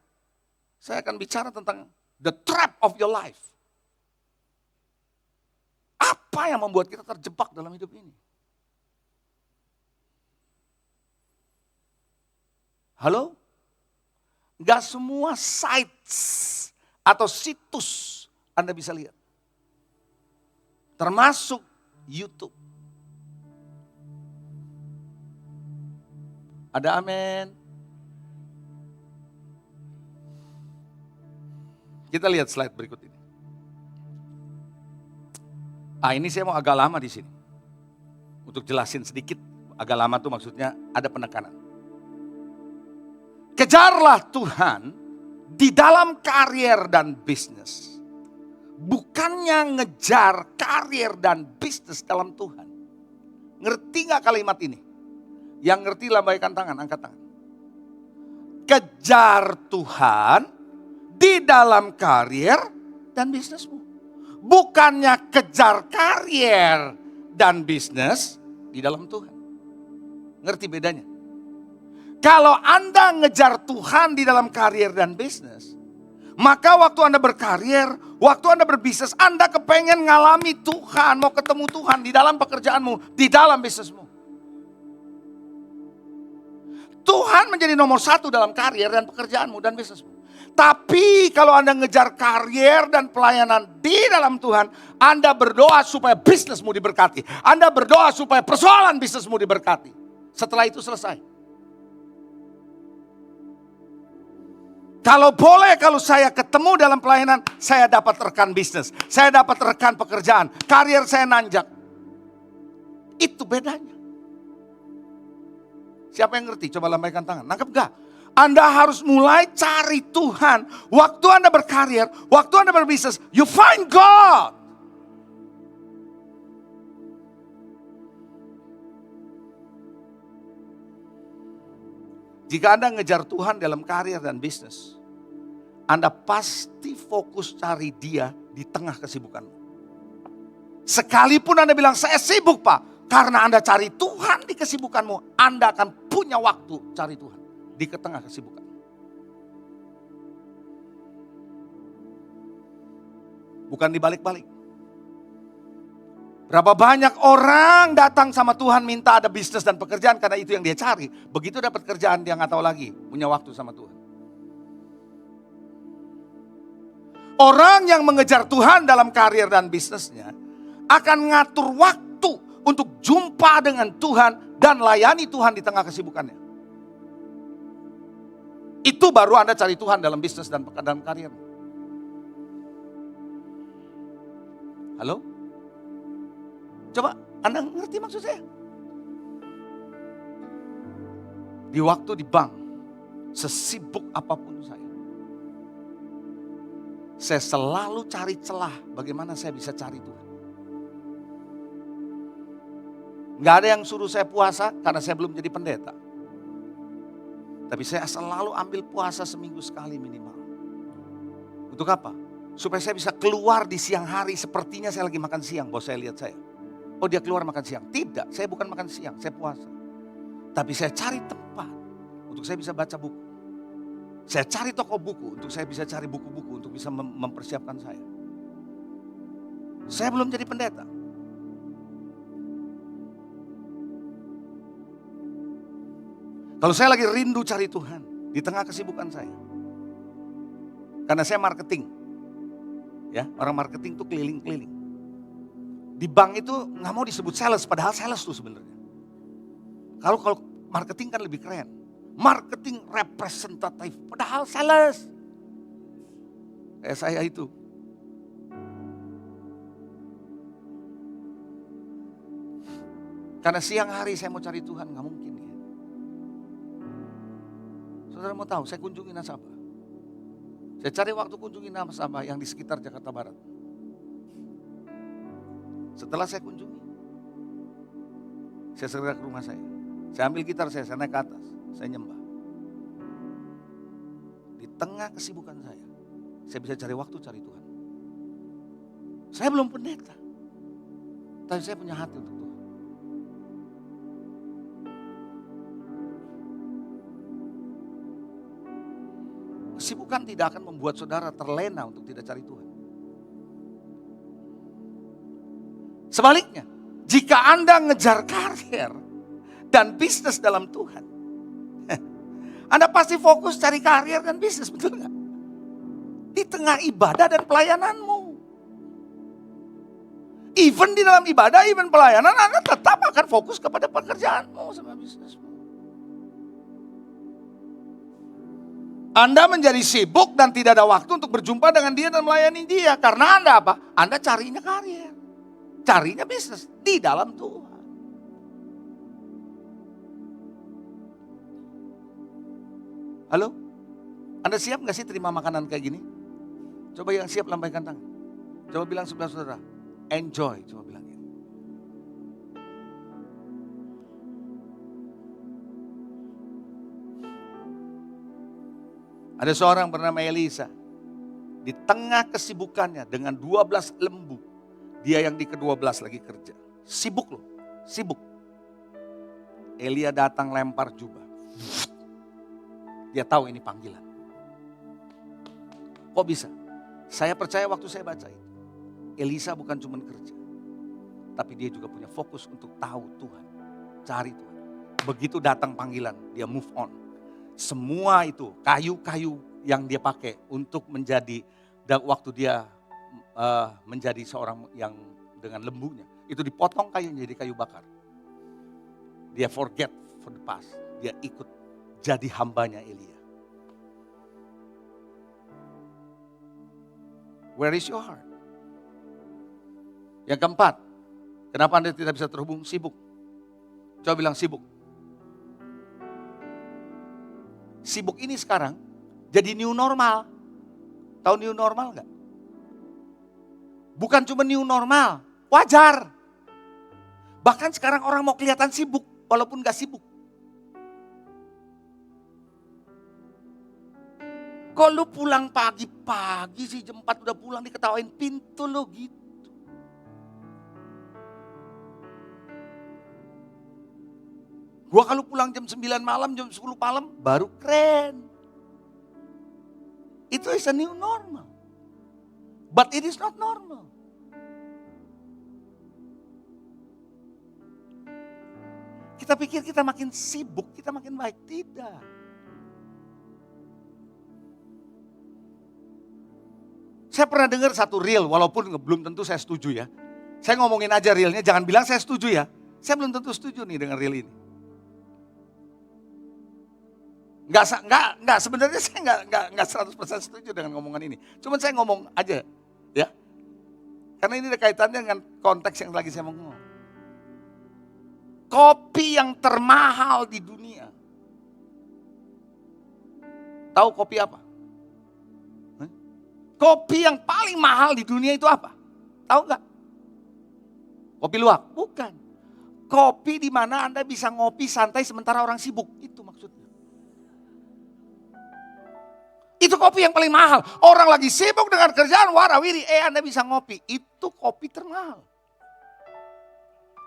akan bicara tentang the trap of your life. Apa yang membuat kita terjebak dalam hidup ini? Halo? Gak semua sites atau situs Anda bisa lihat. Termasuk YouTube. Ada amin. Kita lihat slide berikut ini. Ini saya mau agak lama di sini. Untuk jelasin sedikit, agak lama tuh maksudnya ada penekanan. Kejarlah Tuhan di dalam karier dan bisnis. Bukannya ngejar karier dan bisnis dalam Tuhan. Ngerti gak kalimat ini? Yang ngerti lambaikan tangan, angkat tangan. Kejar Tuhan di dalam karier dan bisnismu. Bukannya kejar karier dan bisnis di dalam Tuhan. Ngerti bedanya? Kalau Anda ngejar Tuhan di dalam karier dan bisnis, maka waktu Anda berkarier, waktu Anda berbisnis, Anda kepengen ngalami Tuhan, mau ketemu Tuhan di dalam pekerjaanmu, di dalam bisnismu. Tuhan menjadi nomor satu dalam karier dan pekerjaanmu dan bisnismu. Tapi kalau Anda ngejar karier dan pelayanan di dalam Tuhan, Anda berdoa supaya bisnismu diberkati. Anda berdoa supaya persoalan bisnismu diberkati. Setelah itu selesai. Kalau boleh, kalau saya ketemu dalam pelayanan, saya dapat rekan bisnis. Saya dapat rekan pekerjaan. Karier saya nanjak. Itu bedanya. Siapa yang ngerti? Coba lambaikan tangan. Nangkep gak? Anda harus mulai cari Tuhan. Waktu Anda berkarier, waktu Anda berbisnis, you find God. Jika Anda ngejar Tuhan dalam karier dan bisnis, Anda pasti fokus cari Dia di tengah kesibukan. Sekalipun Anda bilang, saya sibuk Pak. Karena Anda cari Tuhan di kesibukanmu, Anda akan punya waktu cari Tuhan di tengah kesibukan. Bukan dibalik-balik. Berapa banyak orang datang sama Tuhan minta ada bisnis dan pekerjaan karena itu yang dia cari. Begitu dapat kerjaan dia nggak tahu lagi punya waktu sama Tuhan. Orang yang mengejar Tuhan dalam karier dan bisnisnya akan ngatur waktu untuk jumpa dengan Tuhan dan layani Tuhan di tengah kesibukannya. Itu baru Anda cari Tuhan dalam bisnis dan dalam karier. Halo? Coba Anda ngerti maksud saya? Di waktu di bank, sesibuk apapun saya selalu cari celah bagaimana saya bisa cari Tuhan. Gak ada yang suruh saya puasa karena saya belum jadi pendeta. Tapi saya selalu ambil puasa seminggu sekali minimal. Untuk apa? Supaya saya bisa keluar di siang hari sepertinya saya lagi makan siang. Bos saya lihat saya. Oh dia keluar makan siang. Tidak, saya bukan makan siang, saya puasa. Tapi saya cari tempat untuk saya bisa baca buku. Saya cari toko buku untuk saya bisa cari buku-buku untuk bisa mempersiapkan saya. Saya belum jadi pendeta. Kalau saya lagi rindu cari Tuhan di tengah kesibukan saya. Karena saya marketing. Ya, orang marketing tuh keliling-keliling. Di bank itu nggak mau disebut sales, padahal sales tuh sebenarnya. Kalau marketing kan lebih keren. Marketing representatif, padahal sales. Kayak saya itu. Karena siang hari saya mau cari Tuhan, nggak mungkin ya. Saudara mau tahu, saya kunjungi nasabah. Saya cari waktu kunjungi nasabah yang di sekitar Jakarta Barat. Setelah saya kunjungi, saya segera ke rumah saya. Saya ambil gitar saya naik ke atas, saya nyembah. Di tengah kesibukan saya bisa cari waktu cari Tuhan. Saya belum pendeta, tapi saya punya hati untuk Tuhan. Kesibukan tidak akan membuat saudara terlena untuk tidak cari Tuhan. Sebaliknya, jika Anda ngejar karier dan bisnis dalam Tuhan, Anda pasti fokus cari karier dan bisnis, betul nggak? Di tengah ibadah dan pelayananmu. Even di dalam ibadah, even pelayanan, Anda tetap akan fokus kepada pekerjaanmu sama bisnismu. Anda menjadi sibuk dan tidak ada waktu untuk berjumpa dengan Dia dan melayani Dia. Karena Anda apa? Anda carinya karier. Carinya bisnis di dalam Tuhan. Halo? Anda siap gak sih terima makanan kayak gini? Coba yang siap lambaikan tangan. Coba bilang sebelah saudara, enjoy. Coba bilang gitu. Ada seorang bernama Elisa. Di tengah kesibukannya dengan 12 lembu. Dia yang di ke-12 lagi kerja. Sibuk loh, sibuk. Elia datang lempar jubah. Dia tahu ini panggilan. Kok bisa? Saya percaya waktu saya baca itu. Elisa bukan cuma kerja. Tapi dia juga punya fokus untuk tahu Tuhan. Cari Tuhan. Begitu datang panggilan, dia move on. Semua itu kayu-kayu yang dia pakai untuk menjadi, waktu dia menjadi seorang yang dengan lembunya. Itu dipotong kayu jadi kayu bakar. Dia forget for the past. Dia ikut jadi hambanya Elia. Where is your heart? Yang keempat, kenapa Anda tidak bisa terhubung? Sibuk. Coba bilang sibuk. Sibuk ini sekarang jadi new normal. Tahu new normal enggak? Bukan cuma new normal, wajar. Bahkan sekarang orang mau kelihatan sibuk, walaupun gak sibuk. Kok lu pulang pagi-pagi sih, jam 4 udah pulang, diketawain pintu lo gitu. Gua kalau pulang jam 9 malam, jam 10 malam, baru keren. Itu is a new normal. But it is not normal. Kita pikir kita makin sibuk, kita makin baik. Tidak. Saya pernah dengar satu reel, walaupun belum tentu saya setuju ya. Saya ngomongin aja reelnya, jangan bilang saya setuju ya. Saya belum tentu setuju nih dengan reel ini. Enggak, sebenarnya saya enggak 100% setuju dengan ngomongan ini. Cuma saya ngomong aja, ya. Karena ini ada kaitannya dengan konteks yang lagi saya mau ngomong. Kopi yang termahal di dunia. Tahu kopi apa? Kopi yang paling mahal di dunia itu apa? Tahu nggak? Kopi luwak? Bukan. Kopi di mana Anda bisa ngopi santai sementara orang sibuk. Itu maksudnya. Itu kopi yang paling mahal. Orang lagi sibuk dengan kerjaan warawiri. Anda bisa ngopi. Itu kopi termahal.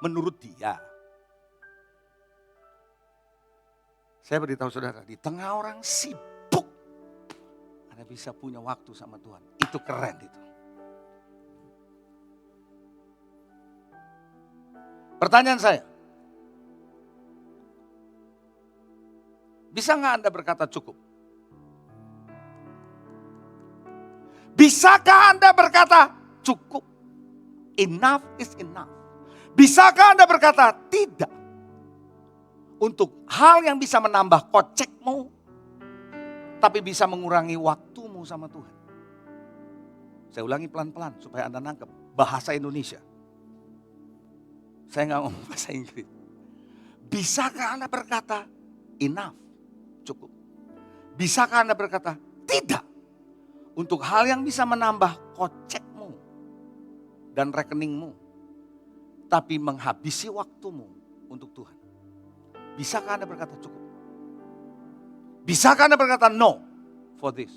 Menurut dia. Saya beritahu saudara, di tengah orang sibuk, Anda bisa punya waktu sama Tuhan. Itu keren itu. Pertanyaan saya, bisa nggak Anda berkata cukup? Bisakah Anda berkata cukup? Enough is enough. Bisakah Anda berkata tidak? Untuk hal yang bisa menambah kocekmu, tapi bisa mengurangi waktumu sama Tuhan. Saya ulangi pelan-pelan supaya Anda nangkep bahasa Indonesia. Saya nggak ngomong bahasa Inggris. Bisakah Anda berkata enough, cukup? Bisakah Anda berkata tidak? Untuk hal yang bisa menambah kocekmu dan rekeningmu, tapi menghabisi waktumu untuk Tuhan. Bisakah Anda berkata cukup? Bisakah Anda berkata no for this?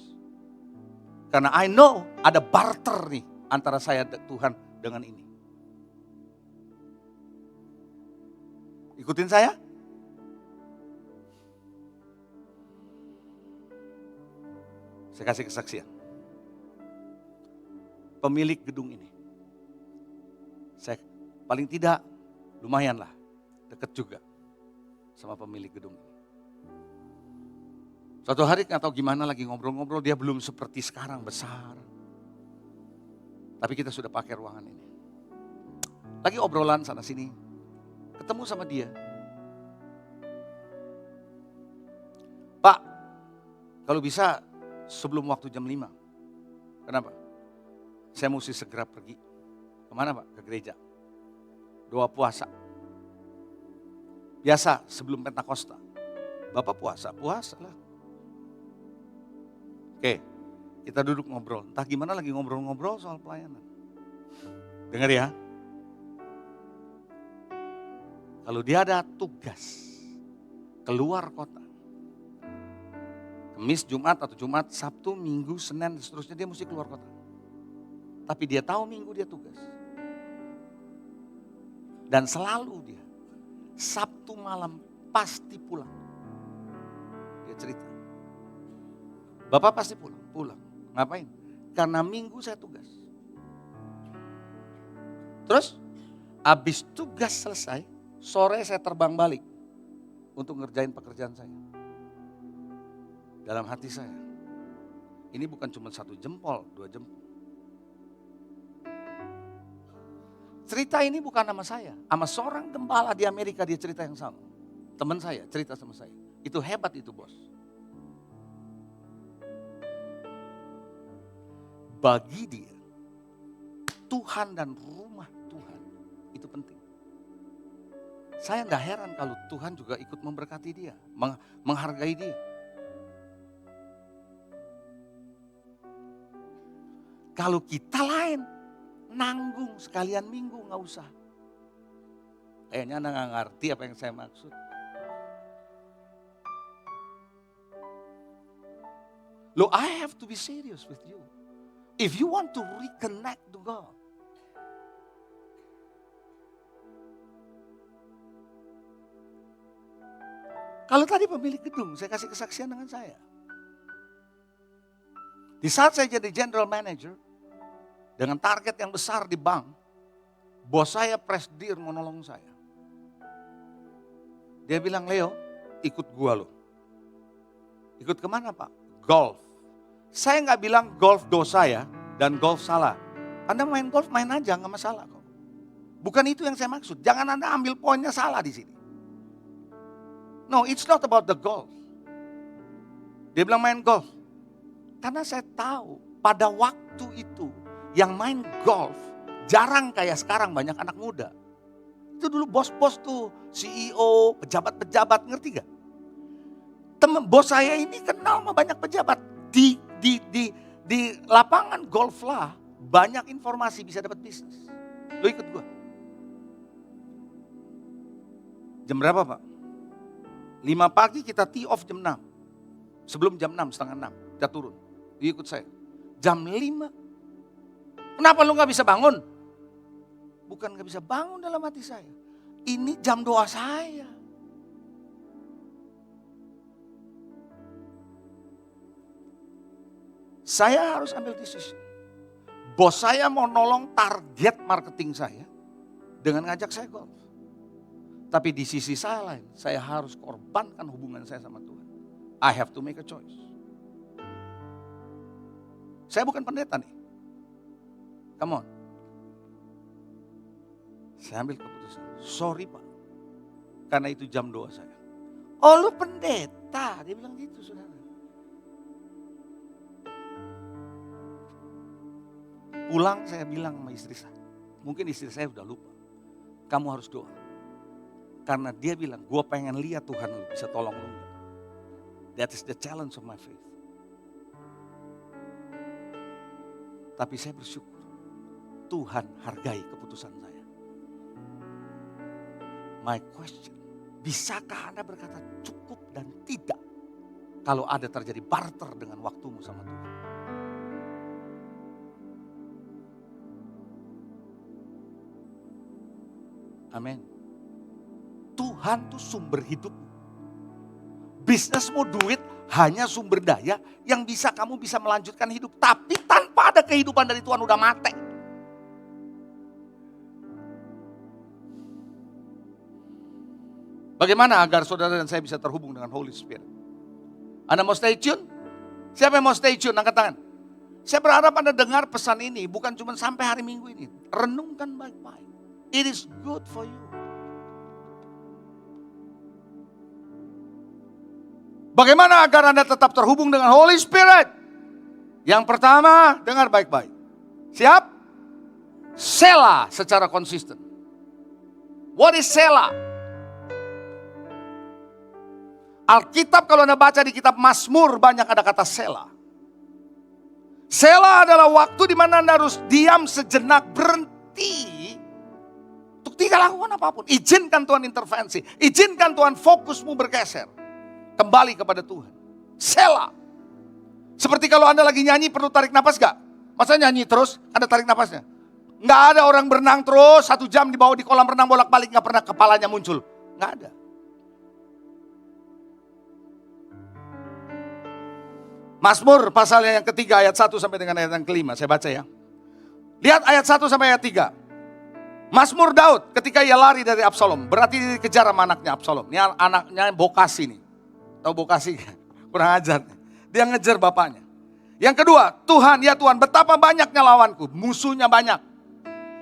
Karena I know ada barter nih antara saya dan Tuhan dengan ini. Ikutin saya? Saya kasih kesaksian. Pemilik gedung ini. Saya paling tidak lumayan lah, dekat juga sama pemilik gedung ini. Suatu hari nggak tahu gimana lagi ngobrol-ngobrol, dia belum seperti sekarang besar. Tapi kita sudah pakai ruangan ini. Lagi obrolan sana sini, ketemu sama dia. Pak, kalau bisa sebelum waktu jam 5. Kenapa? Saya mesti segera pergi. Kemana Pak? Ke gereja. Doa puasa. Biasa sebelum Pentakosta. Bapak puasa lah. Oke, kita duduk ngobrol. Entah gimana lagi ngobrol-ngobrol soal pelayanan. Dengar ya. Kalau dia ada tugas keluar kota, Kamis, Jumat atau Jumat, Sabtu, Minggu, Senin, dan seterusnya dia mesti keluar kota. Tapi dia tahu Minggu dia tugas. Dan selalu dia, Sabtu malam pasti pulang. Dia cerita. Bapak pasti pulang. Ngapain? Karena Minggu saya tugas. Terus, habis tugas selesai, sore saya terbang balik untuk ngerjain pekerjaan saya. Dalam hati saya, ini bukan cuma 1 jempol, 2 jempol. Cerita ini bukan nama saya, sama seorang gembala di Amerika dia cerita yang sama. Teman saya cerita sama saya, itu hebat itu bos. Bagi dia, Tuhan dan rumah Tuhan itu penting. Saya enggak heran kalau Tuhan juga ikut memberkati dia, menghargai dia. Kalau kita lain, nanggung sekalian Minggu nggak usah. Kayaknya Anda nggak ngerti apa yang saya maksud. Look, I have to be serious with you. If you want to reconnect to God, kalau tadi pemilik gedung, saya kasih kesaksian dengan saya. Di saat saya jadi general manager, dengan target yang besar di bank, bos saya presidir mau nolong saya. Dia bilang, Leo, ikut gua lo. Ikut kemana Pak? Golf. Saya nggak bilang golf dosa ya, dan golf salah. Anda main golf, main aja, nggak masalah kok. Bukan itu yang saya maksud. Jangan Anda ambil poinnya salah di sini. No, it's not about the golf. Dia bilang main golf. Karena saya tahu pada waktu itu yang main golf jarang kayak sekarang banyak anak muda. Itu dulu bos-bos tuh, CEO, pejabat-pejabat, ngerti gak? Temen bos saya ini kenal sama banyak pejabat. Di lapangan golf lah banyak informasi bisa dapat bisnis. Lo ikut gua. Jam berapa Pak? 5 pagi kita tee off jam 6. Sebelum jam 6, setengah 6 kita turun. Dia ikut saya. Jam 5. Kenapa lu gak bisa bangun? Bukan gak bisa bangun dalam hati saya. Ini jam doa saya. Saya harus ambil decision. Bos saya mau nolong target marketing saya dengan ngajak saya golf. Tapi di sisi saya lain, saya harus korbankan hubungan saya sama Tuhan. I have to make a choice. Saya bukan pendeta nih. Come on. Saya ambil keputusan. Sorry Pak. Karena itu jam doa saya. Oh lu pendeta. Dia bilang gitu saudara. Pulang saya bilang sama istri saya. Mungkin istri saya udah lupa. Kamu harus doa. Karena dia bilang, gue pengen lihat Tuhan lu bisa tolong lu. That is the challenge of my faith. Tapi saya bersyukur. Tuhan hargai keputusan saya. My question, bisakah Anda berkata cukup dan tidak kalau ada terjadi barter dengan waktumu sama Tuhan? Amin. Tuhan tuh sumber hidup. Bisnismu duit hanya sumber daya yang bisa kamu bisa melanjutkan hidup. Tapi tanpa ada kehidupan dari Tuhan udah mati. Bagaimana agar saudara dan saya bisa terhubung dengan Holy Spirit? Anda mau stay tune? Siapa yang mau stay tune? Angkat tangan. Saya berharap Anda dengar pesan ini bukan cuma sampai hari Minggu ini. Renungkan baik-baik. It is good for you. Bagaimana agar Anda tetap terhubung dengan Holy Spirit? Yang pertama, dengar baik-baik. Siap? Sela secara konsisten. What is sela? Alkitab kalau Anda baca di kitab Mazmur banyak ada kata sela. Selah adalah waktu di mana Anda harus diam sejenak, berhenti untuk tidak lakukan apapun. Izinkan Tuhan intervensi, izinkan Tuhan fokusmu bergeser kembali kepada Tuhan. Selah. Seperti kalau Anda lagi nyanyi perlu tarik napas gak? Masa nyanyi terus ada tarik napasnya? Nggak ada orang berenang terus 1 jam di bawah di kolam renang bolak-balik nggak pernah kepalanya muncul. Nggak ada. Mazmur pasalnya yang ketiga ayat 1 sampai dengan ayat yang kelima. Saya baca ya. Lihat ayat 1 sampai ayat 3. Mazmur Daud ketika ia lari dari Absalom. Berarti dikejar sama anaknya Absalom. Ini anaknya Bokasi nih. Tahu Bokasi? Kurang ajar. Dia ngejar bapaknya. Yang kedua, Tuhan, ya Tuhan, betapa banyaknya lawanku. Musuhnya banyak.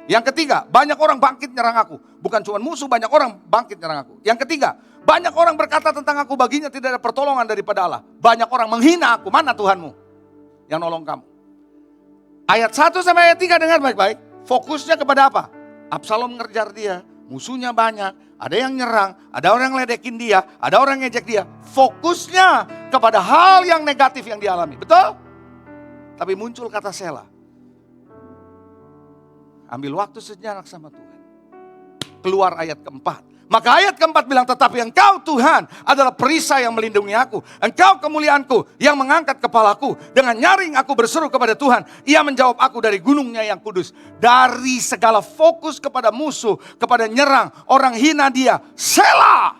Yang ketiga, banyak orang bangkit nyerang aku. Bukan cuma musuh, banyak orang bangkit nyerang aku. Yang ketiga, banyak orang berkata tentang aku, baginya tidak ada pertolongan daripada Allah. Banyak orang menghina aku, mana Tuhanmu yang nolong kamu? Ayat 1 sampai ayat 3 dengar baik-baik. Fokusnya kepada apa? Absalom ngejar dia, musuhnya banyak. Ada yang nyerang, ada orang yang ledekin dia, ada orang yang ngejek dia. Fokusnya kepada hal yang negatif yang dialami. Betul? Tapi muncul kata Selah. Ambil waktu sejenak sama Tuhan. Keluar ayat keempat. Maka ayat keempat bilang, tetapi engkau Tuhan adalah perisai yang melindungi aku. Engkau kemuliaanku yang mengangkat kepalaku. Dengan nyaring aku berseru kepada Tuhan. Ia menjawab aku dari gunungnya yang kudus. Dari segala fokus kepada musuh, kepada nyerang, orang hina dia. Selah.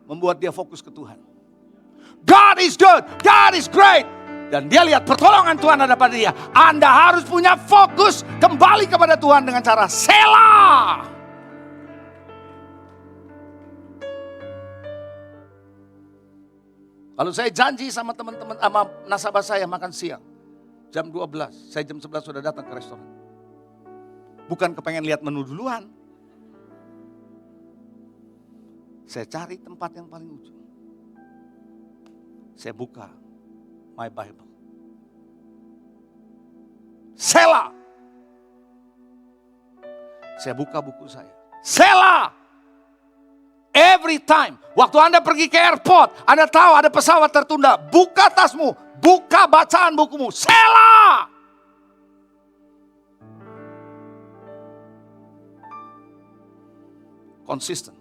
Membuat dia fokus ke Tuhan. God is good, God is great. Dan dia lihat pertolongan Tuhan ada pada dia. Anda harus punya fokus kembali kepada Tuhan dengan cara selah. Kalau saya janji sama teman-teman, sama nasabah saya makan siang. Jam 12, saya jam 11 sudah datang ke restoran. Bukan kepengen lihat menu duluan. Saya cari tempat yang paling ujung. Saya buka my Bible. Selah. Saya buka buku saya. Selah. Every time. Waktu Anda pergi ke airport, Anda tahu ada pesawat tertunda. Buka tasmu. Buka bacaan bukumu. Selah. Konsisten.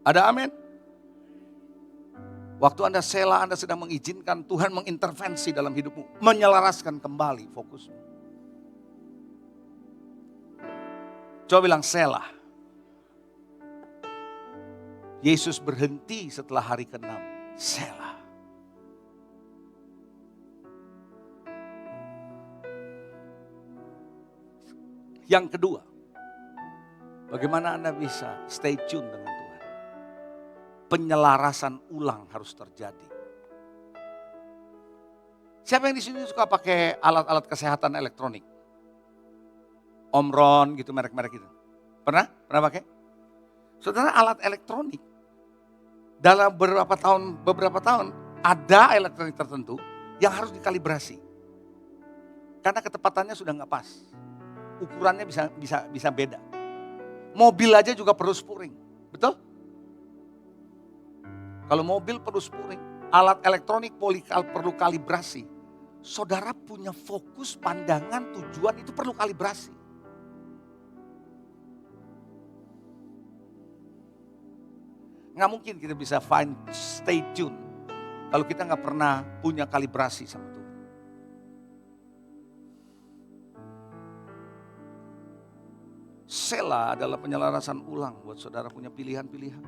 Ada amin? Waktu Anda selah, Anda sedang mengizinkan Tuhan mengintervensi dalam hidupmu. Menyelaraskan kembali fokusmu. Coba bilang selah. Yesus berhenti setelah hari ke-6. Selah. Yang kedua, bagaimana Anda bisa stay tune dengan Tuhan? Penyelarasan ulang harus terjadi. Siapa yang di sini suka pakai alat-alat kesehatan elektronik? Omron gitu, merek-merek gitu. Pernah? Pernah pakai? Saudara, alat elektronik dalam beberapa tahun ada elektronik tertentu yang harus dikalibrasi. Karena ketepatannya sudah nggak pas. Ukurannya bisa beda. Mobil aja juga perlu spuring. Betul? Kalau mobil perlu spuring, alat elektronik perlu kalibrasi. Saudara punya fokus, pandangan, tujuan itu perlu kalibrasi. Nggak mungkin kita bisa stay tune kalau kita nggak pernah punya kalibrasi sama Tuhan. Selah adalah penyelarasan ulang buat saudara punya pilihan-pilihan.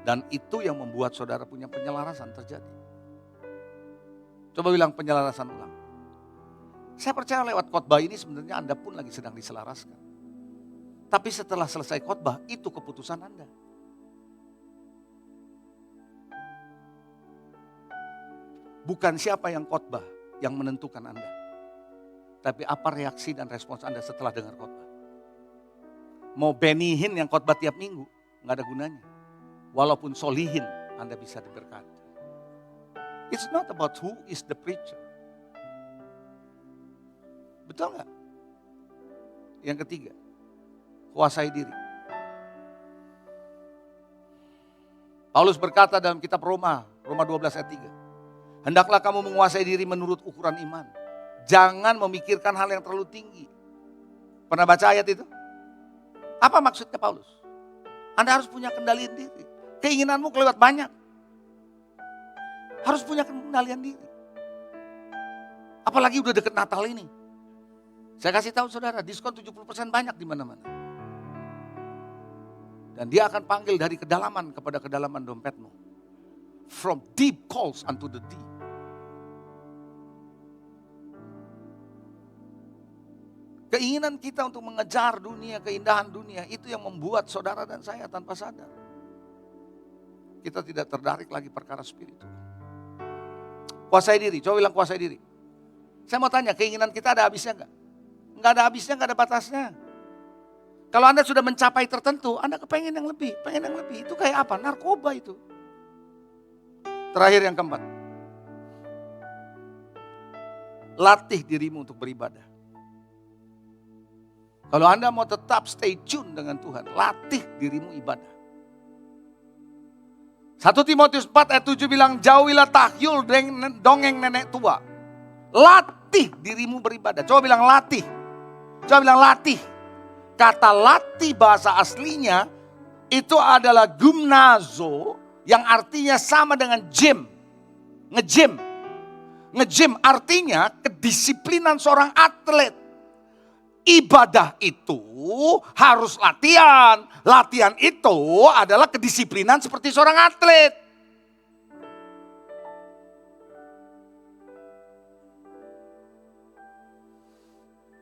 Dan itu yang membuat saudara punya penyelarasan terjadi. Coba bilang penyelarasan ulang. Saya percaya lewat khotbah ini sebenarnya Anda pun lagi sedang diselaraskan. Tapi setelah selesai khotbah, itu keputusan Anda. Bukan siapa yang khotbah yang menentukan Anda. Tapi apa reaksi dan respons Anda setelah dengar khotbah. Mau Benny Hinn yang khotbah tiap minggu, nggak ada gunanya. Walaupun solihin, Anda bisa diberkati. It's not about who is the preacher. Betul nggak? Yang ketiga, kuasai diri. Paulus berkata dalam kitab Roma 12 ayat 3. Hendaklah kamu menguasai diri menurut ukuran iman. Jangan memikirkan hal yang terlalu tinggi. Pernah baca ayat itu? Apa maksudnya Paulus? Anda harus punya kendalian diri. Keinginanmu kelewat banyak. Harus punya kendalian diri. Apalagi udah deket Natal ini. Saya kasih tahu saudara, diskon 70% banyak di mana-mana. Dan dia akan panggil dari kedalaman kepada kedalaman dompetmu. From deep calls unto the deep. Keinginan kita untuk mengejar dunia, keindahan dunia, itu yang membuat saudara dan saya tanpa sadar. Kita tidak tertarik lagi perkara spiritual. Kuasai diri, coba bilang kuasai diri. Saya mau tanya, keinginan kita ada habisnya enggak? Enggak ada habisnya, enggak ada batasnya. Kalau Anda sudah mencapai tertentu, Anda kepengen yang lebih, pengen yang lebih. Itu kayak apa? Narkoba itu. Terakhir yang keempat. Latih dirimu untuk beribadah. Kalau Anda mau tetap stay tune dengan Tuhan, latih dirimu ibadah. 1 Timotius 4 ayat 7 bilang, jauhilah tahyul dongeng nenek tua. Latih dirimu beribadah. Coba bilang latih. Coba bilang latih. Kata latih bahasa aslinya itu adalah gymnazo yang artinya sama dengan gym. Nge-gym. Nge-gym artinya kedisiplinan seorang atlet. Ibadah itu harus latihan. Latihan itu adalah kedisiplinan seperti seorang atlet.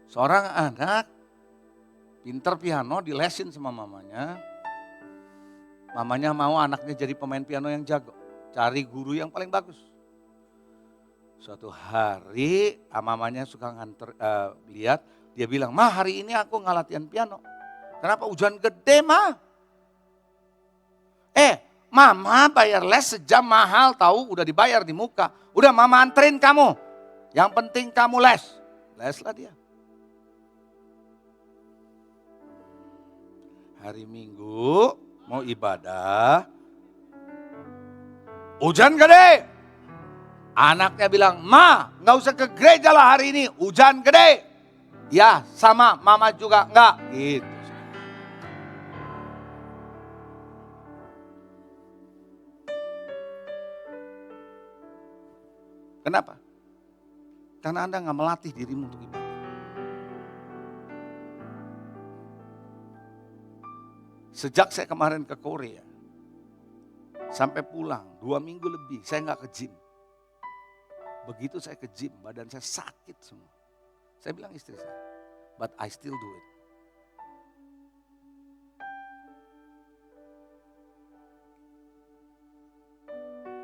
Seorang anak pinter piano dilesin sama mamanya. Mamanya mau anaknya jadi pemain piano yang jago. Cari guru yang paling bagus. Suatu hari mamanya suka lihat. Dia bilang, "Ma, hari ini aku nggak latihan piano. Kenapa? Hujan gede, Ma." Mama bayar les sejam mahal, tahu udah dibayar di muka. Udah mama anterin kamu. Yang penting kamu les. Leslah dia. Hari Minggu mau ibadah. Hujan gede. Anaknya bilang, "Ma, nggak usah ke gereja lah hari ini. Hujan gede." Ya, sama mama juga enggak. Gitu. Kenapa? Karena Anda nggak melatih dirimu untuk ibadah. Sejak saya kemarin ke Korea, sampai pulang 2 minggu lebih, saya nggak ke gym. Begitu saya ke gym, badan saya sakit semua. Saya bilang istri saya, but I still do it.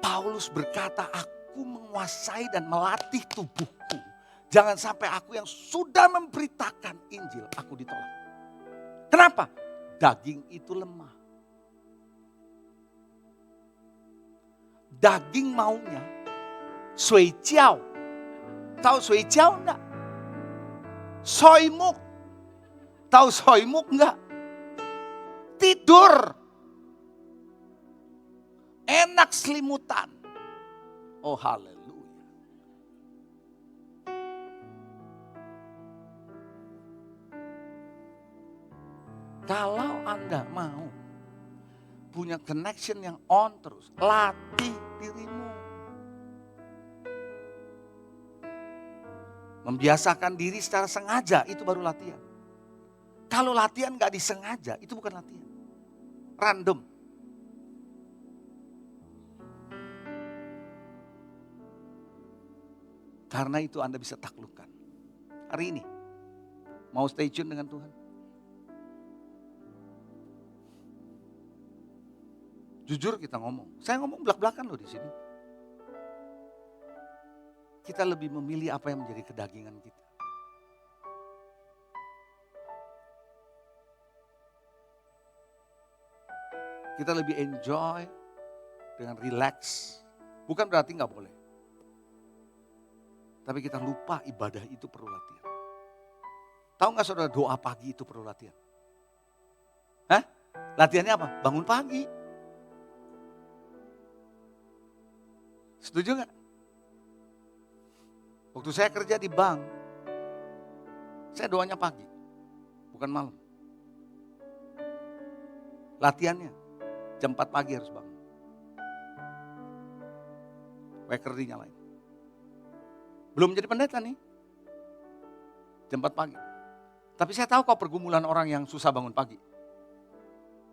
Paulus berkata, aku menguasai dan melatih tubuhku. Jangan sampai aku yang sudah memberitakan Injil, aku ditolak. Kenapa? Daging itu lemah. Daging maunya sui jiao. Tahu sui jiao enggak? Soimuk. Tahu soimuk enggak? Tidur. Enak selimutan. Oh haleluya. Kalau Anda mau punya connection yang on terus, latih dirimu. Membiasakan diri secara sengaja, itu baru latihan. Kalau latihan gak disengaja, itu bukan latihan. Random. Karena itu Anda bisa taklukkan. Hari ini, mau stay tune dengan Tuhan? Jujur kita ngomong, saya ngomong belak-belakan loh di sini. Kita lebih memilih apa yang menjadi kedagingan kita. Kita lebih enjoy dengan relax. Bukan berarti nggak boleh. Tapi kita lupa ibadah itu perlu latihan. Tahu nggak saudara, doa pagi itu perlu latihan? Hah? Latihannya apa? Bangun pagi. Setuju gak? Waktu saya kerja di bank, saya doanya pagi, bukan malam. Latihannya, jam 4 pagi harus bangun. Weker dinyalain. Belum jadi pendeta nih, jam 4 pagi. Tapi saya tahu kok pergumulan orang yang susah bangun pagi.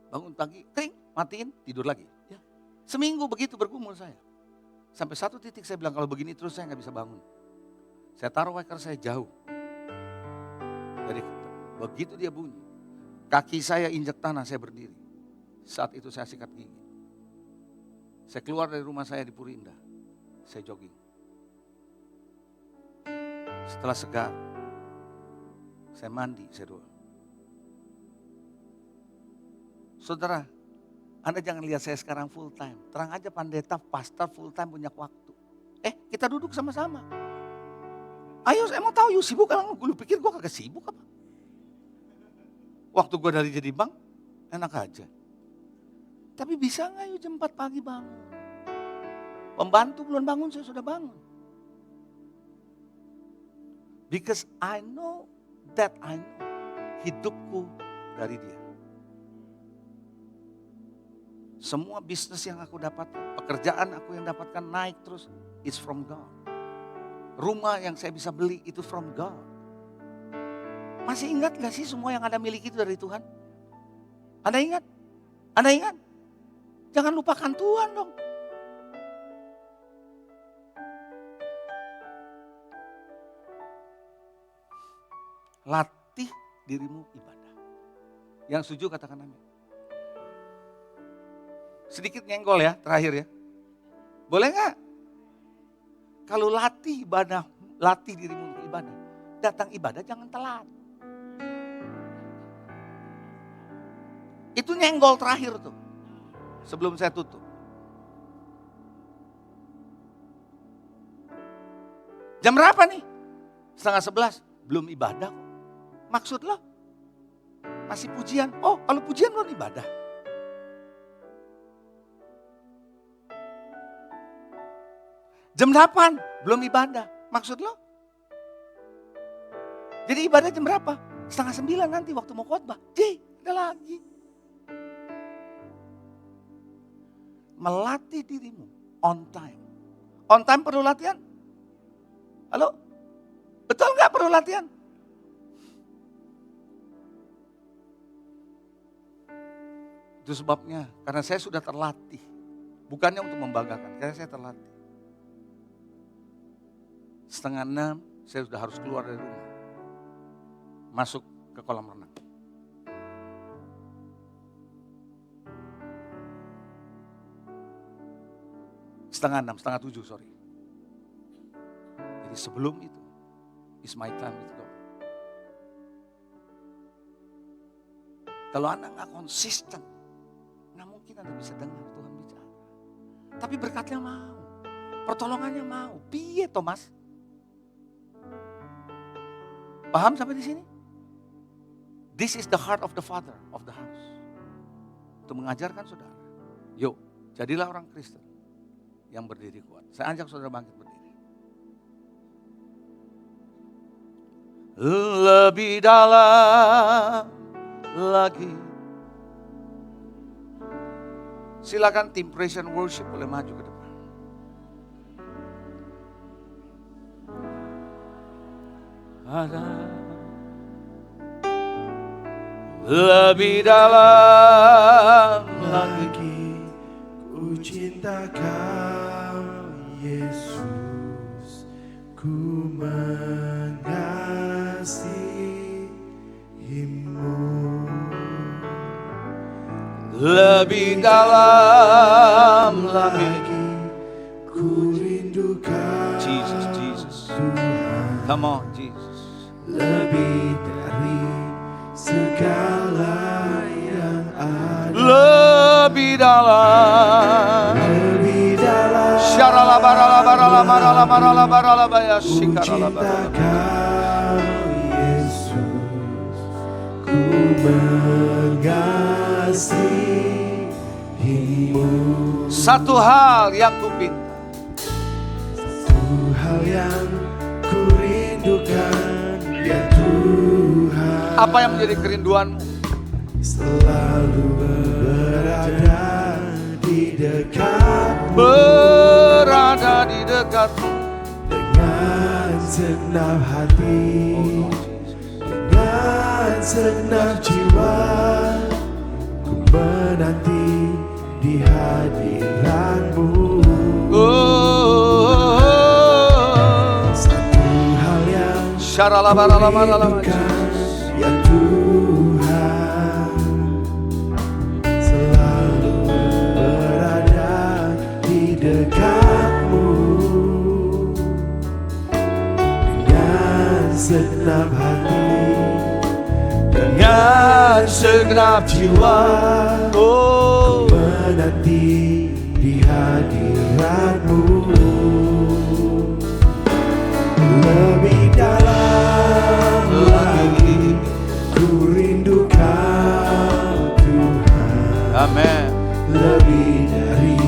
Bangun pagi, kering, matiin, tidur lagi. Ya. Seminggu begitu bergumul saya. Sampai satu titik saya bilang, kalau begini terus saya gak bisa bangun. Saya taruh weker saya jauh. Jadi begitu dia bunyi, kaki saya injak tanah, saya berdiri. Saat itu saya sikat gigi. Saya keluar dari rumah saya di Puri Indah. Saya jogging. Setelah segar, saya mandi, saya doa. Saudara, Anda jangan lihat saya sekarang full time. Terang aja pendeta, pastor full time punya waktu. Kita duduk sama-sama. Ayo, saya mau tahu, you sibuk kan? Gue pikir gue kagak sibuk apa? Waktu gue dari jadi bank, enak aja. Tapi bisa gak yuk jam 4 pagi bangun? Pembantu belum bangun, saya sudah bangun. Because I know hidupku dari dia. Semua bisnis yang aku dapatkan, pekerjaan aku yang dapatkan naik terus, it's from God. Rumah yang saya bisa beli itu from God. Masih ingat gak sih semua yang Anda miliki itu dari Tuhan? Anda ingat? Anda ingat? Jangan lupakan Tuhan dong. Latih dirimu ibadah. Yang setuju katakan amin. Sedikit nyenggol ya, terakhir ya. Boleh gak? Kalau latih ibadah, latih dirimu untuk ibadah. Datang ibadah jangan telat. Itu nyenggol terakhir tuh. Sebelum saya tutup. Jam berapa nih? 10:30. Belum ibadah kok. Maksud lo? Masih pujian. Oh, kalau pujian belum ibadah. Jam 8 belum ibadah. Maksud lo? Jadi ibadah jam berapa? 8:30 nanti waktu mau khotbah. Ada lagi. Melatih dirimu on time. On time perlu latihan? Halo? Betul gak perlu latihan? Itu sebabnya, karena saya sudah terlatih. Bukannya untuk membanggakan, karena saya terlatih. 5:30 saya sudah harus keluar dari rumah. Masuk ke kolam renang. Setengah 6, 6:30, sorry. Jadi sebelum itu, is my time with God. Kalau Anda gak konsisten, gak mungkin Anda bisa dengar Tuhan bicara. Tapi berkatnya mau, pertolongannya mau. Piye Thomas? Paham sampai di sini? This is the heart of the father of the house. Untuk mengajarkan saudara. Yuk, jadilah orang Kristen yang berdiri kuat. Saya ajak saudara bangkit berdiri. Lebih dalam lagi. Silakan tim praise and worship boleh maju ke depan. Ada lebih dalam lagi ku cinta kau Yesus, ku mengasihimu. Lebih dalam lagi ku rindukan Jesus, Jesus. Tuhan. Come on, Jesus. Lebih dari segala yang ada. Lebih dalam. Lebih dalam. Syarala barala barala barala barala barala baya Ku shikarala cinta barala. kau Yesus, ku mengasihimu. Satu hal yang kupinta, hal yang ku rindukan, ya Tuhan. Apa yang menjadi kerinduanmu? Selalu berada di dekatmu, Berada di dekatmu. dengan segenap hati, dengan segenap jiwa, ku menanti di hadiratmu. Satu hal yang rindukan, ya Tuhan, selalu berada di dekatmu, dengan segenap hati, dengan segenap jiwa, Oh, menanti di hadiratmu. Lebih dalam lagi ku rindu Kau Tuhan, amin. lebih dari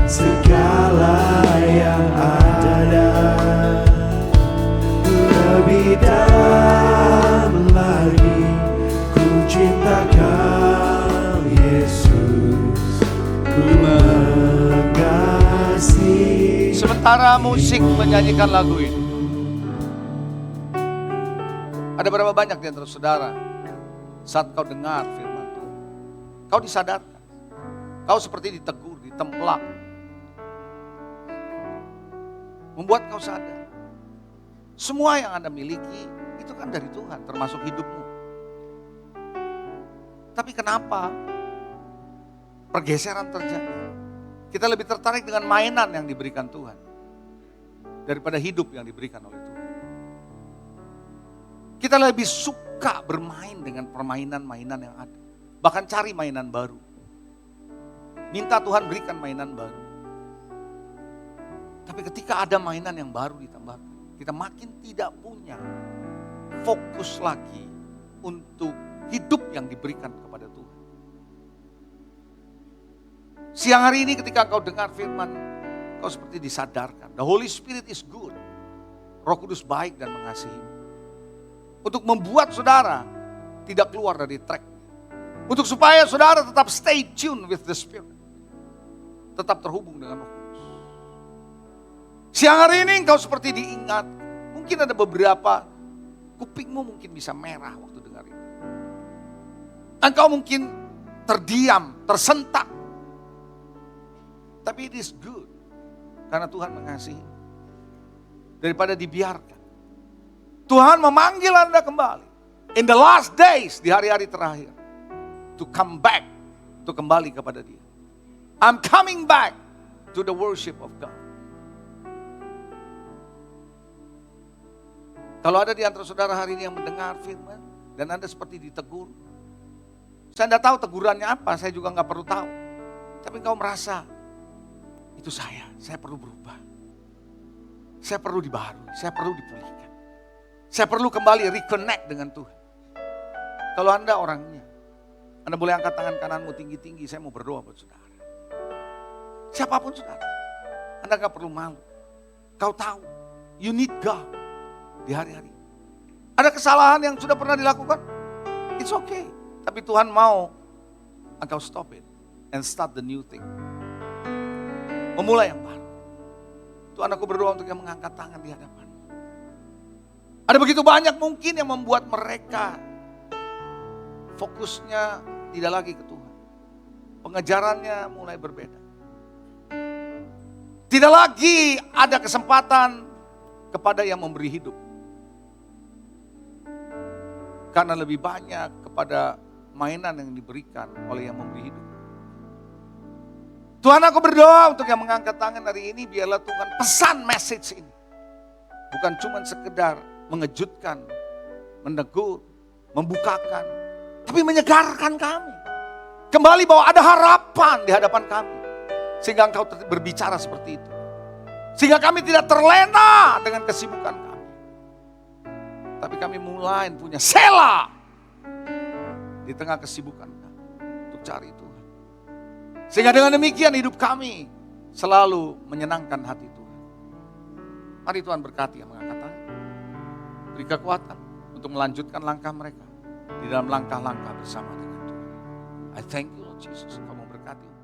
segala yang ada. Lebih dalam lagi ku cinta Kau Yesus, ku mengasihi. Sementara musik menyanyikan lagu ini, ada berapa banyak di antara saudara saat kau dengar firman Tuhan, kau disadarkan, kau seperti ditegur, ditemplak, membuat kau sadar semua yang Anda miliki itu kan dari Tuhan, termasuk hidupmu. Tapi kenapa pergeseran terjadi? Kita lebih tertarik dengan mainan yang diberikan Tuhan daripada hidup yang diberikan oleh Tuhan. Kita lebih suka bermain dengan permainan-mainan yang ada. Bahkan cari mainan baru. Minta Tuhan berikan mainan baru. Tapi ketika ada mainan yang baru ditambahkan, kita makin tidak punya fokus lagi untuk hidup yang diberikan kepada Tuhan. Siang hari ini ketika kau dengar firman, kau seperti disadarkan. The Holy Spirit is good. Roh Kudus baik dan mengasihi. Untuk membuat saudara tidak keluar dari track. Untuk supaya saudara tetap stay tuned with the Spirit. Tetap terhubung dengan Roh Kudus. Siang hari ini engkau seperti diingat. Mungkin ada beberapa, kupingmu mungkin bisa merah waktu dengar ini. Engkau mungkin terdiam, tersentak. Tapi it is good. Karena Tuhan mengasihi. Daripada dibiarkan. Tuhan memanggil Anda kembali. In the last days, di hari-hari terakhir. To come back, to kembali kepada Dia. I'm coming back to the worship of God. Kalau ada di antara saudara hari ini yang mendengar firman, dan Anda seperti ditegur. Saya tidak tahu tegurannya apa, saya juga nggak perlu tahu. Tapi engkau merasa, itu saya perlu berubah. Saya perlu dibaharui, saya perlu dipulihkan. Saya perlu kembali reconnect dengan Tuhan. Kalau Anda orangnya, Anda boleh angkat tangan kananmu tinggi-tinggi, saya mau berdoa buat saudara. Siapapun saudara, Anda gak perlu malu. Kau tahu, you need God di hari-hari. Ada kesalahan yang sudah pernah dilakukan? It's okay. Tapi Tuhan mau engkau stop it and start the new thing. Memulai yang baru. Tuhan, aku berdoa untuk yang mengangkat tangan di hadapan. Ada begitu banyak mungkin yang membuat mereka fokusnya tidak lagi ke Tuhan. Pengejarannya mulai berbeda. Tidak lagi ada kesempatan kepada yang memberi hidup. Karena lebih banyak kepada mainan yang diberikan oleh yang memberi hidup. Tuhan, aku berdoa untuk yang mengangkat tangan hari ini, biarlah Tuhan pesan message ini. Bukan cuma sekedar mengejutkan, menegur, membukakan, tapi menyegarkan kami. Kembali bahwa ada harapan di hadapan kami. Sehingga engkau berbicara seperti itu. Sehingga kami tidak terlena dengan kesibukan kami. Tapi kami mulai punya sela di tengah kesibukan kami untuk cari Tuhan. Sehingga dengan demikian hidup kami selalu menyenangkan hati Tuhan. Mari Tuhan berkati yang mengangkat tangan. Beri kekuatan untuk melanjutkan langkah mereka di dalam langkah-langkah bersama dengan Tuhan. I thank you Lord Jesus. Kamu berkati.